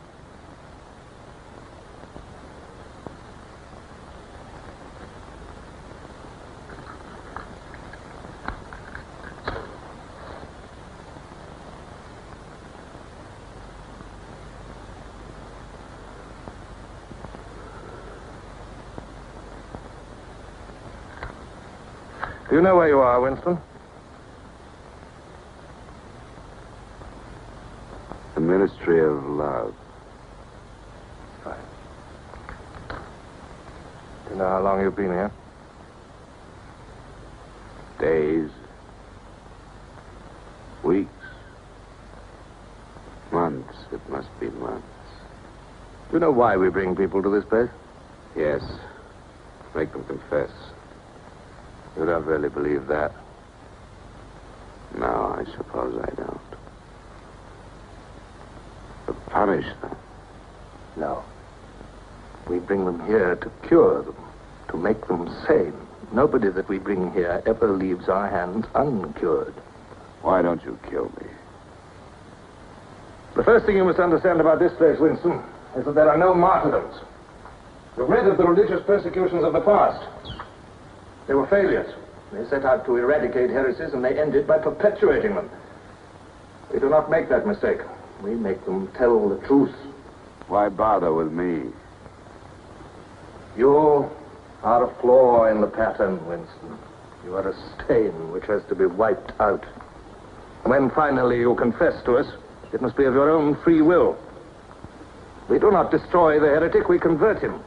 Do you know where you are, Winston? The Ministry of Love. Fine. Do you know how long you've been here? Days. Weeks. Months. It must be months. Do you know why we bring people to this place? Yes. Make them confess. You don't really believe that? No, I suppose I don't. To punish them. No. We bring them here to cure them, to make them sane. Nobody that we bring here ever leaves our hands uncured. Why don't you kill me? The first thing you must understand about this place, Winston, is that there are no martyrdoms. You've read of the religious persecutions of the past. They were failures. They set out to eradicate heresies, and they ended by perpetuating them. We do not make that mistake. We make them tell the truth. Why bother with me? You are a flaw in the pattern, Winston. You are a stain which has to be wiped out. When finally you confess to us, it must be of your own free will. We do not destroy the heretic, we convert him.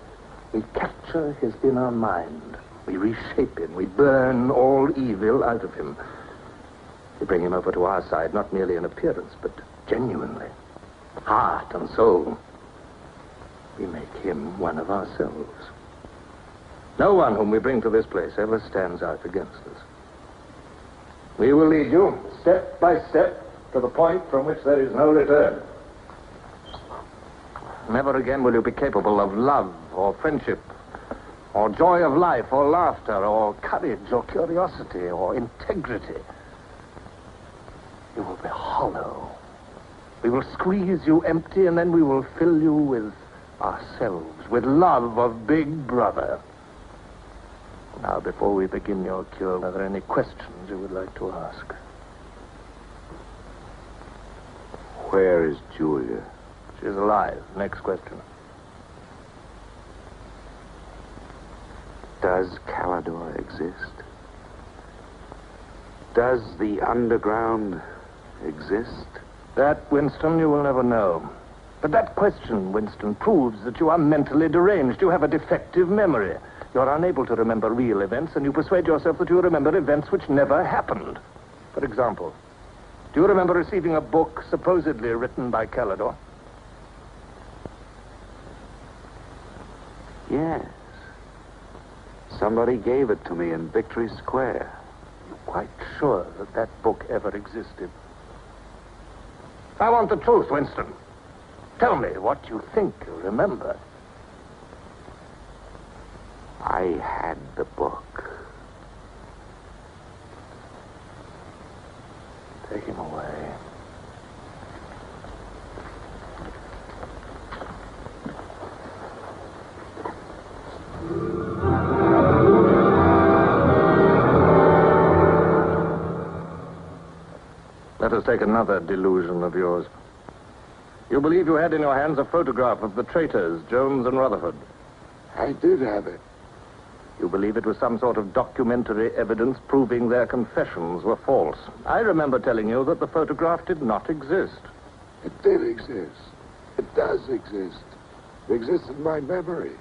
We capture his inner mind. We reshape him. We burn all evil out of him. We bring him over to our side, not merely in appearance, but genuinely. Heart and soul. We make him one of ourselves. No one whom we bring to this place ever stands out against us. We will lead you, step by step, to the point from which there is no return. Never again will you be capable of love or friendship, or joy of life, or laughter, or courage, or curiosity, or integrity. You will be hollow, We will squeeze you empty, and then we will fill you with ourselves, with love of Big Brother. Now, before we begin your cure, are there any questions you would like to ask? Where is Julia? She's alive. Next question. Does Calidor exist? Does the underground exist? That, Winston, you will never know. But that question, Winston, proves that you are mentally deranged. You have a defective memory. You're unable to remember real events, and you persuade yourself that you remember events which never happened. For example, do you remember receiving a book supposedly written by Calidor? Yes. Somebody gave it to me in Victory Square. You're quite sure that that book ever existed? I want the truth, Winston. Tell me what you think you remember. I had the book. Take him away. Let us take another delusion of yours. You believe you had in your hands a photograph of the traitors, Jones and Rutherford. I did have it. You believe it was some sort of documentary evidence proving their confessions were false. I remember telling you that the photograph did not exist. It did exist. It does exist. It exists in my memory.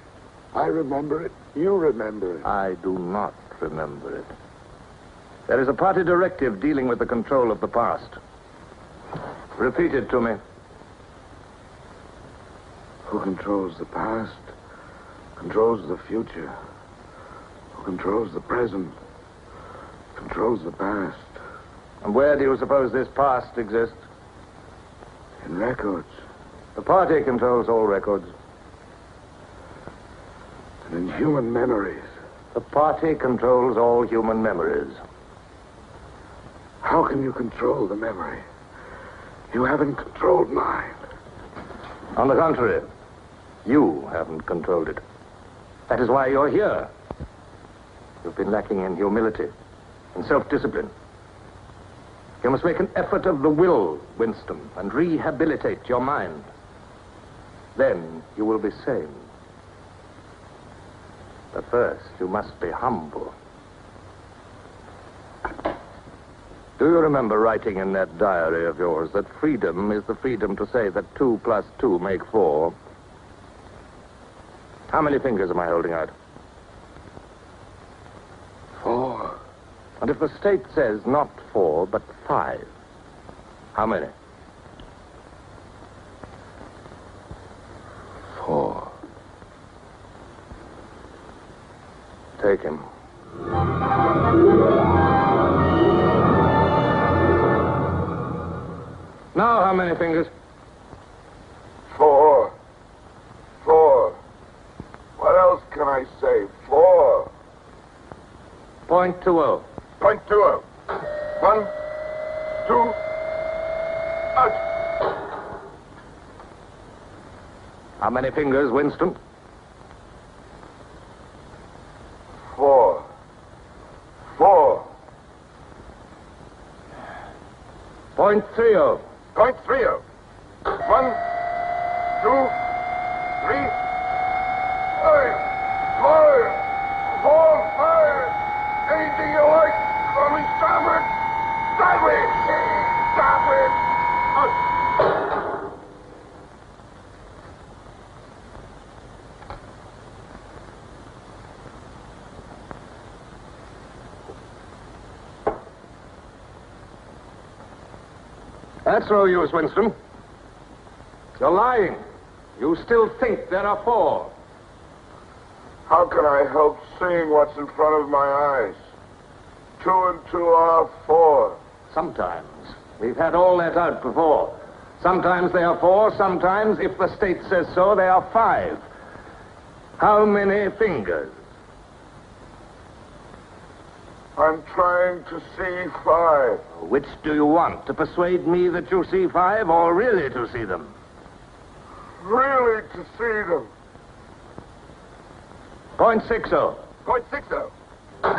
I remember it. You remember it. I do not remember it. There is a party directive dealing with the control of the past. Repeat it to me. Who controls the past controls the future. Who controls the present controls the past. And where do you suppose this past exists? In records. The party controls all records. And in human memories. The party controls all human memories. How can you control the memory? You haven't controlled mine. On the contrary, you haven't controlled it. That is why you're here. You've been lacking in humility and self-discipline. You must make an effort of the will, Winston, and rehabilitate your mind. Then you will be sane. But first, you must be humble. Do you remember writing in that diary of yours that freedom is the freedom to say that 2 plus 2 make 4? How many fingers am I holding out? 4. And if the state says not 4, but 5, how many? 4. Take him. Now, how many fingers? 4. 4. What else can I say? 4. .20. .20. 1, 2, out. How many fingers, Winston? 4. 4. .30. .30. 1, 2, 3, 5, 4, 5. Anything you like. Call me starboard. Sideways. Starboard. Out. That's no use, Winston. You're lying. You still think there are 4. How can I help seeing what's in front of my eyes? 2 and 2 are 4. Sometimes. We've had all that out before. Sometimes they are 4, sometimes, if the state says so, they are 5. How many fingers? I'm trying to see 5. Which do you want? To persuade me that you see 5 or really to see them? Really to see them. Point 60. Point 60. 1, 2, 3, 4,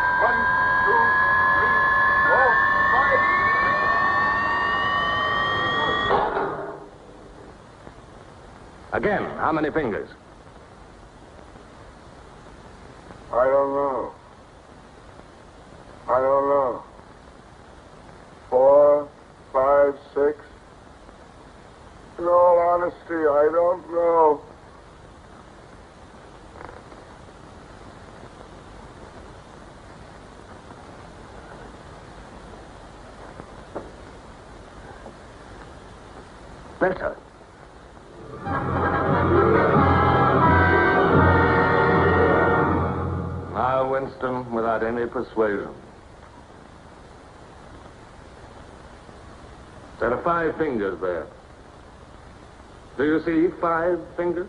5. Again, how many fingers? I don't know. I don't know. 4, 5, 6. In all honesty, I don't know. Better. Now, Winston, without any persuasion. There are 5 fingers there. Do you see 5 fingers?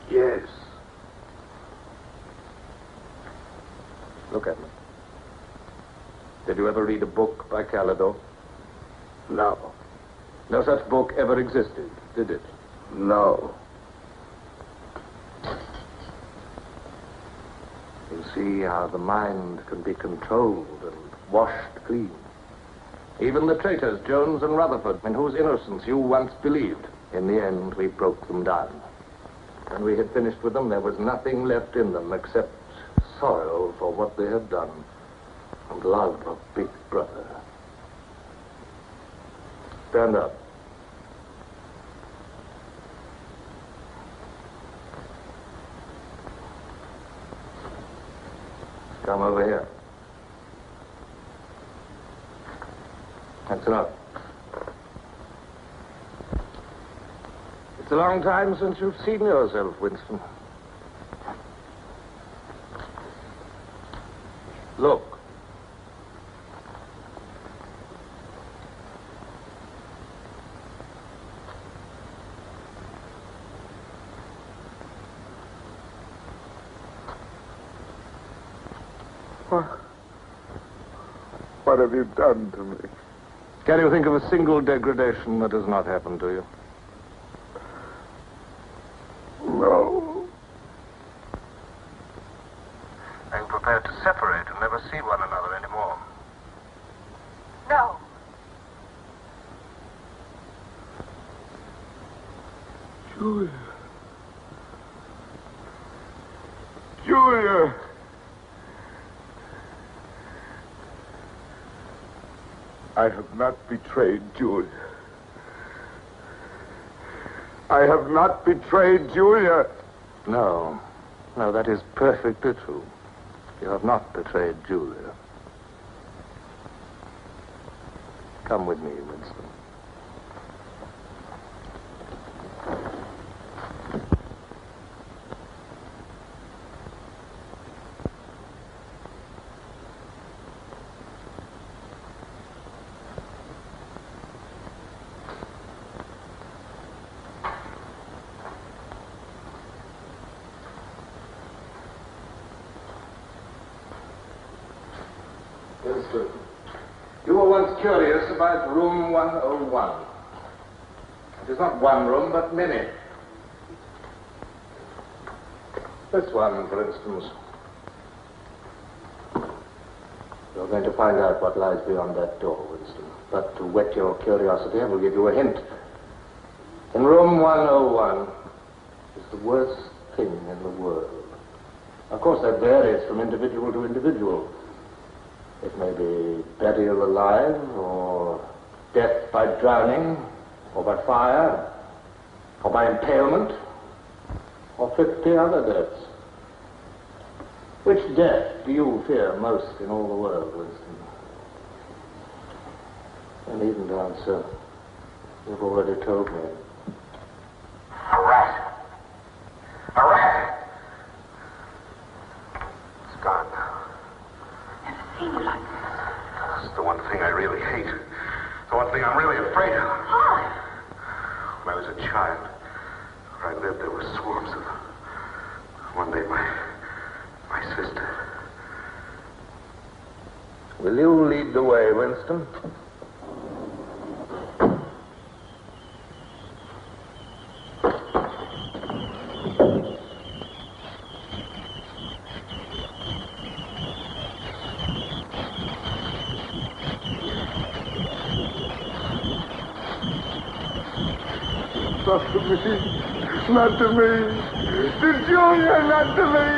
Yes. Look at me. Did you ever read a book by Calidore? No. No such book ever existed, did it? No. You see how the mind can be controlled and washed clean. Even the traitors, Jones and Rutherford, in whose innocence you once believed, in the end we broke them down. When we had finished with them, there was nothing left in them except sorrow for what they had done and love of Big Brother. Stand up. Come over here. That's enough. It's a long time since you've seen yourself, Winston. Look. What have you done to me? Can you think of a single degradation that has not happened to you? No. Are you prepared to separate and never see one another anymore? No. Julia. Julia. I have not betrayed Julia. I have not betrayed Julia. No. No, that is perfectly true. You have not betrayed Julia. Come with me, Winston. You were once curious about room 101. It is not one room, but many. This one, for instance. You're going to find out what lies beyond that door, Winston. But to whet your curiosity, I will give you a hint. In room 101 is the worst thing in the world. Of course, that varies from individual to individual. It may be burial alive, or death by drowning, or by fire, or by impalement, or 50 other deaths. Which death do you fear most in all the world, Winston? I needn't answer. You've already told me. A rat. A rat. It's gone now. Seen you like this. It's the one thing I really hate. The one thing I'm really afraid of. Why? When I was a child, where I lived, there were swarms of them. One day, my sister, Will you lead the way, Winston? Not to me. Not to me. To Julia, not to me.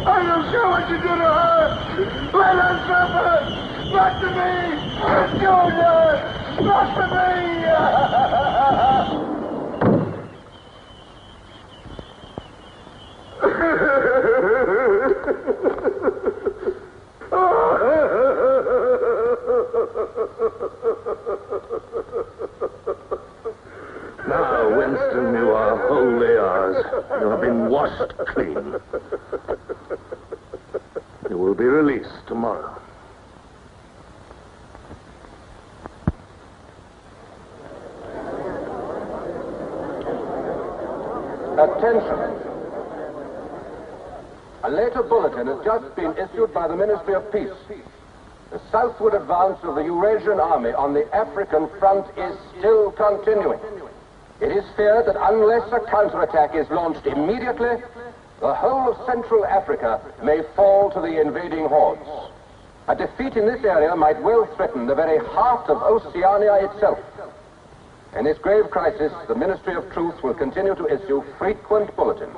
I don't care what you do to her. Let her suffer. Not to me. To Julia. Not to me. Now, Winston, you are wholly ours. You have been washed clean. You will be released tomorrow. Attention. A later bulletin has just been issued by the Ministry of Peace. The southward advance of the Eurasian army on the African front is still continuing. It is feared that unless a counterattack is launched immediately, the whole of Central Africa may fall to the invading hordes. A defeat in this area might well threaten the very heart of Oceania itself. In this grave crisis, the Ministry of Truth will continue to issue frequent bulletins.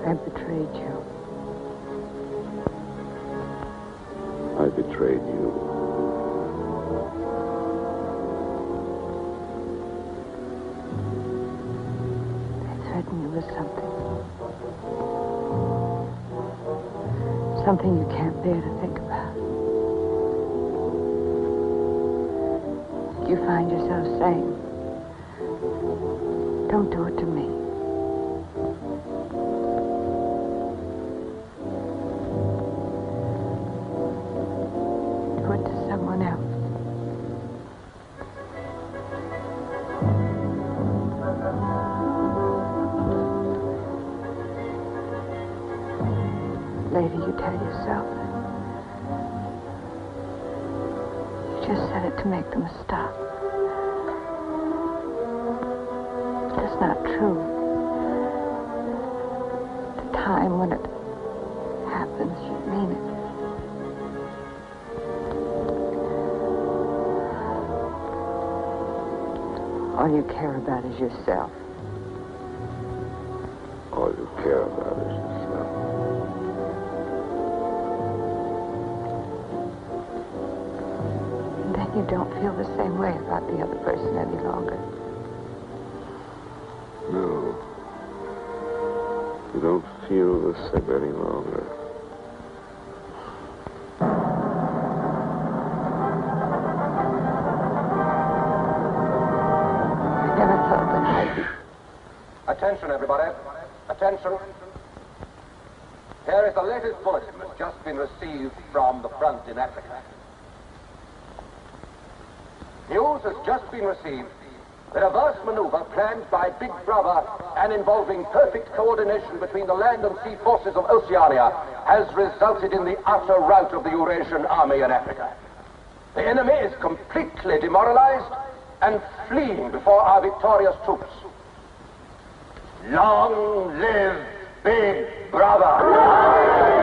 I betrayed you. I betrayed you. I threatened you with something. Something you can't bear to think about. You find yourself saying, don't do it to me. Do it to someone else. Later, you tell yourself you just said it to make them stop. But that's not true. The time when it happens, you mean it. All you care about is yourself. All you care about her, she's not. And then you don't feel the same way about the other person any longer. No. You don't feel the same any longer. I never thought that I'd be... Attention, everybody. Attention. Here is the latest bulletin that's just been received from the front in Africa. News has just been received that a vast maneuver planned by Big Brother and involving perfect coordination between the land and sea forces of Oceania has resulted in the utter rout of the Eurasian army in Africa. The enemy is completely demoralized and fleeing before our victorious troops. Long live Big Brother!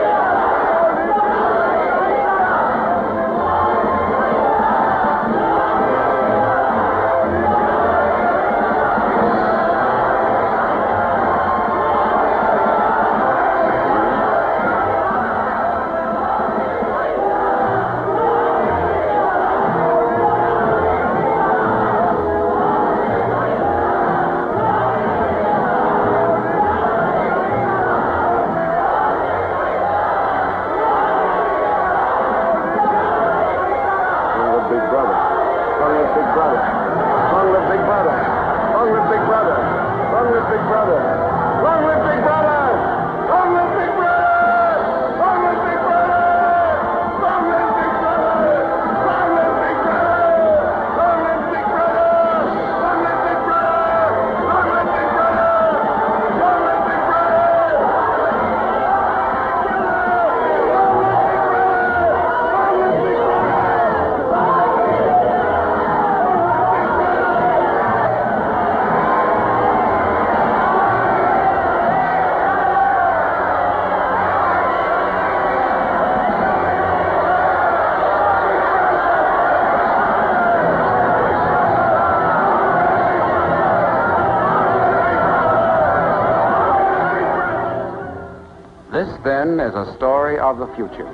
This, then, is a story of the future.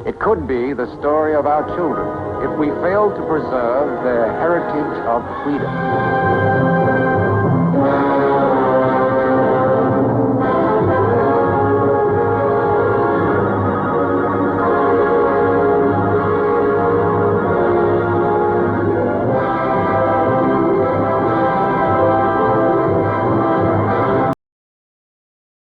It could be the story of our children if we fail to preserve their heritage of freedom.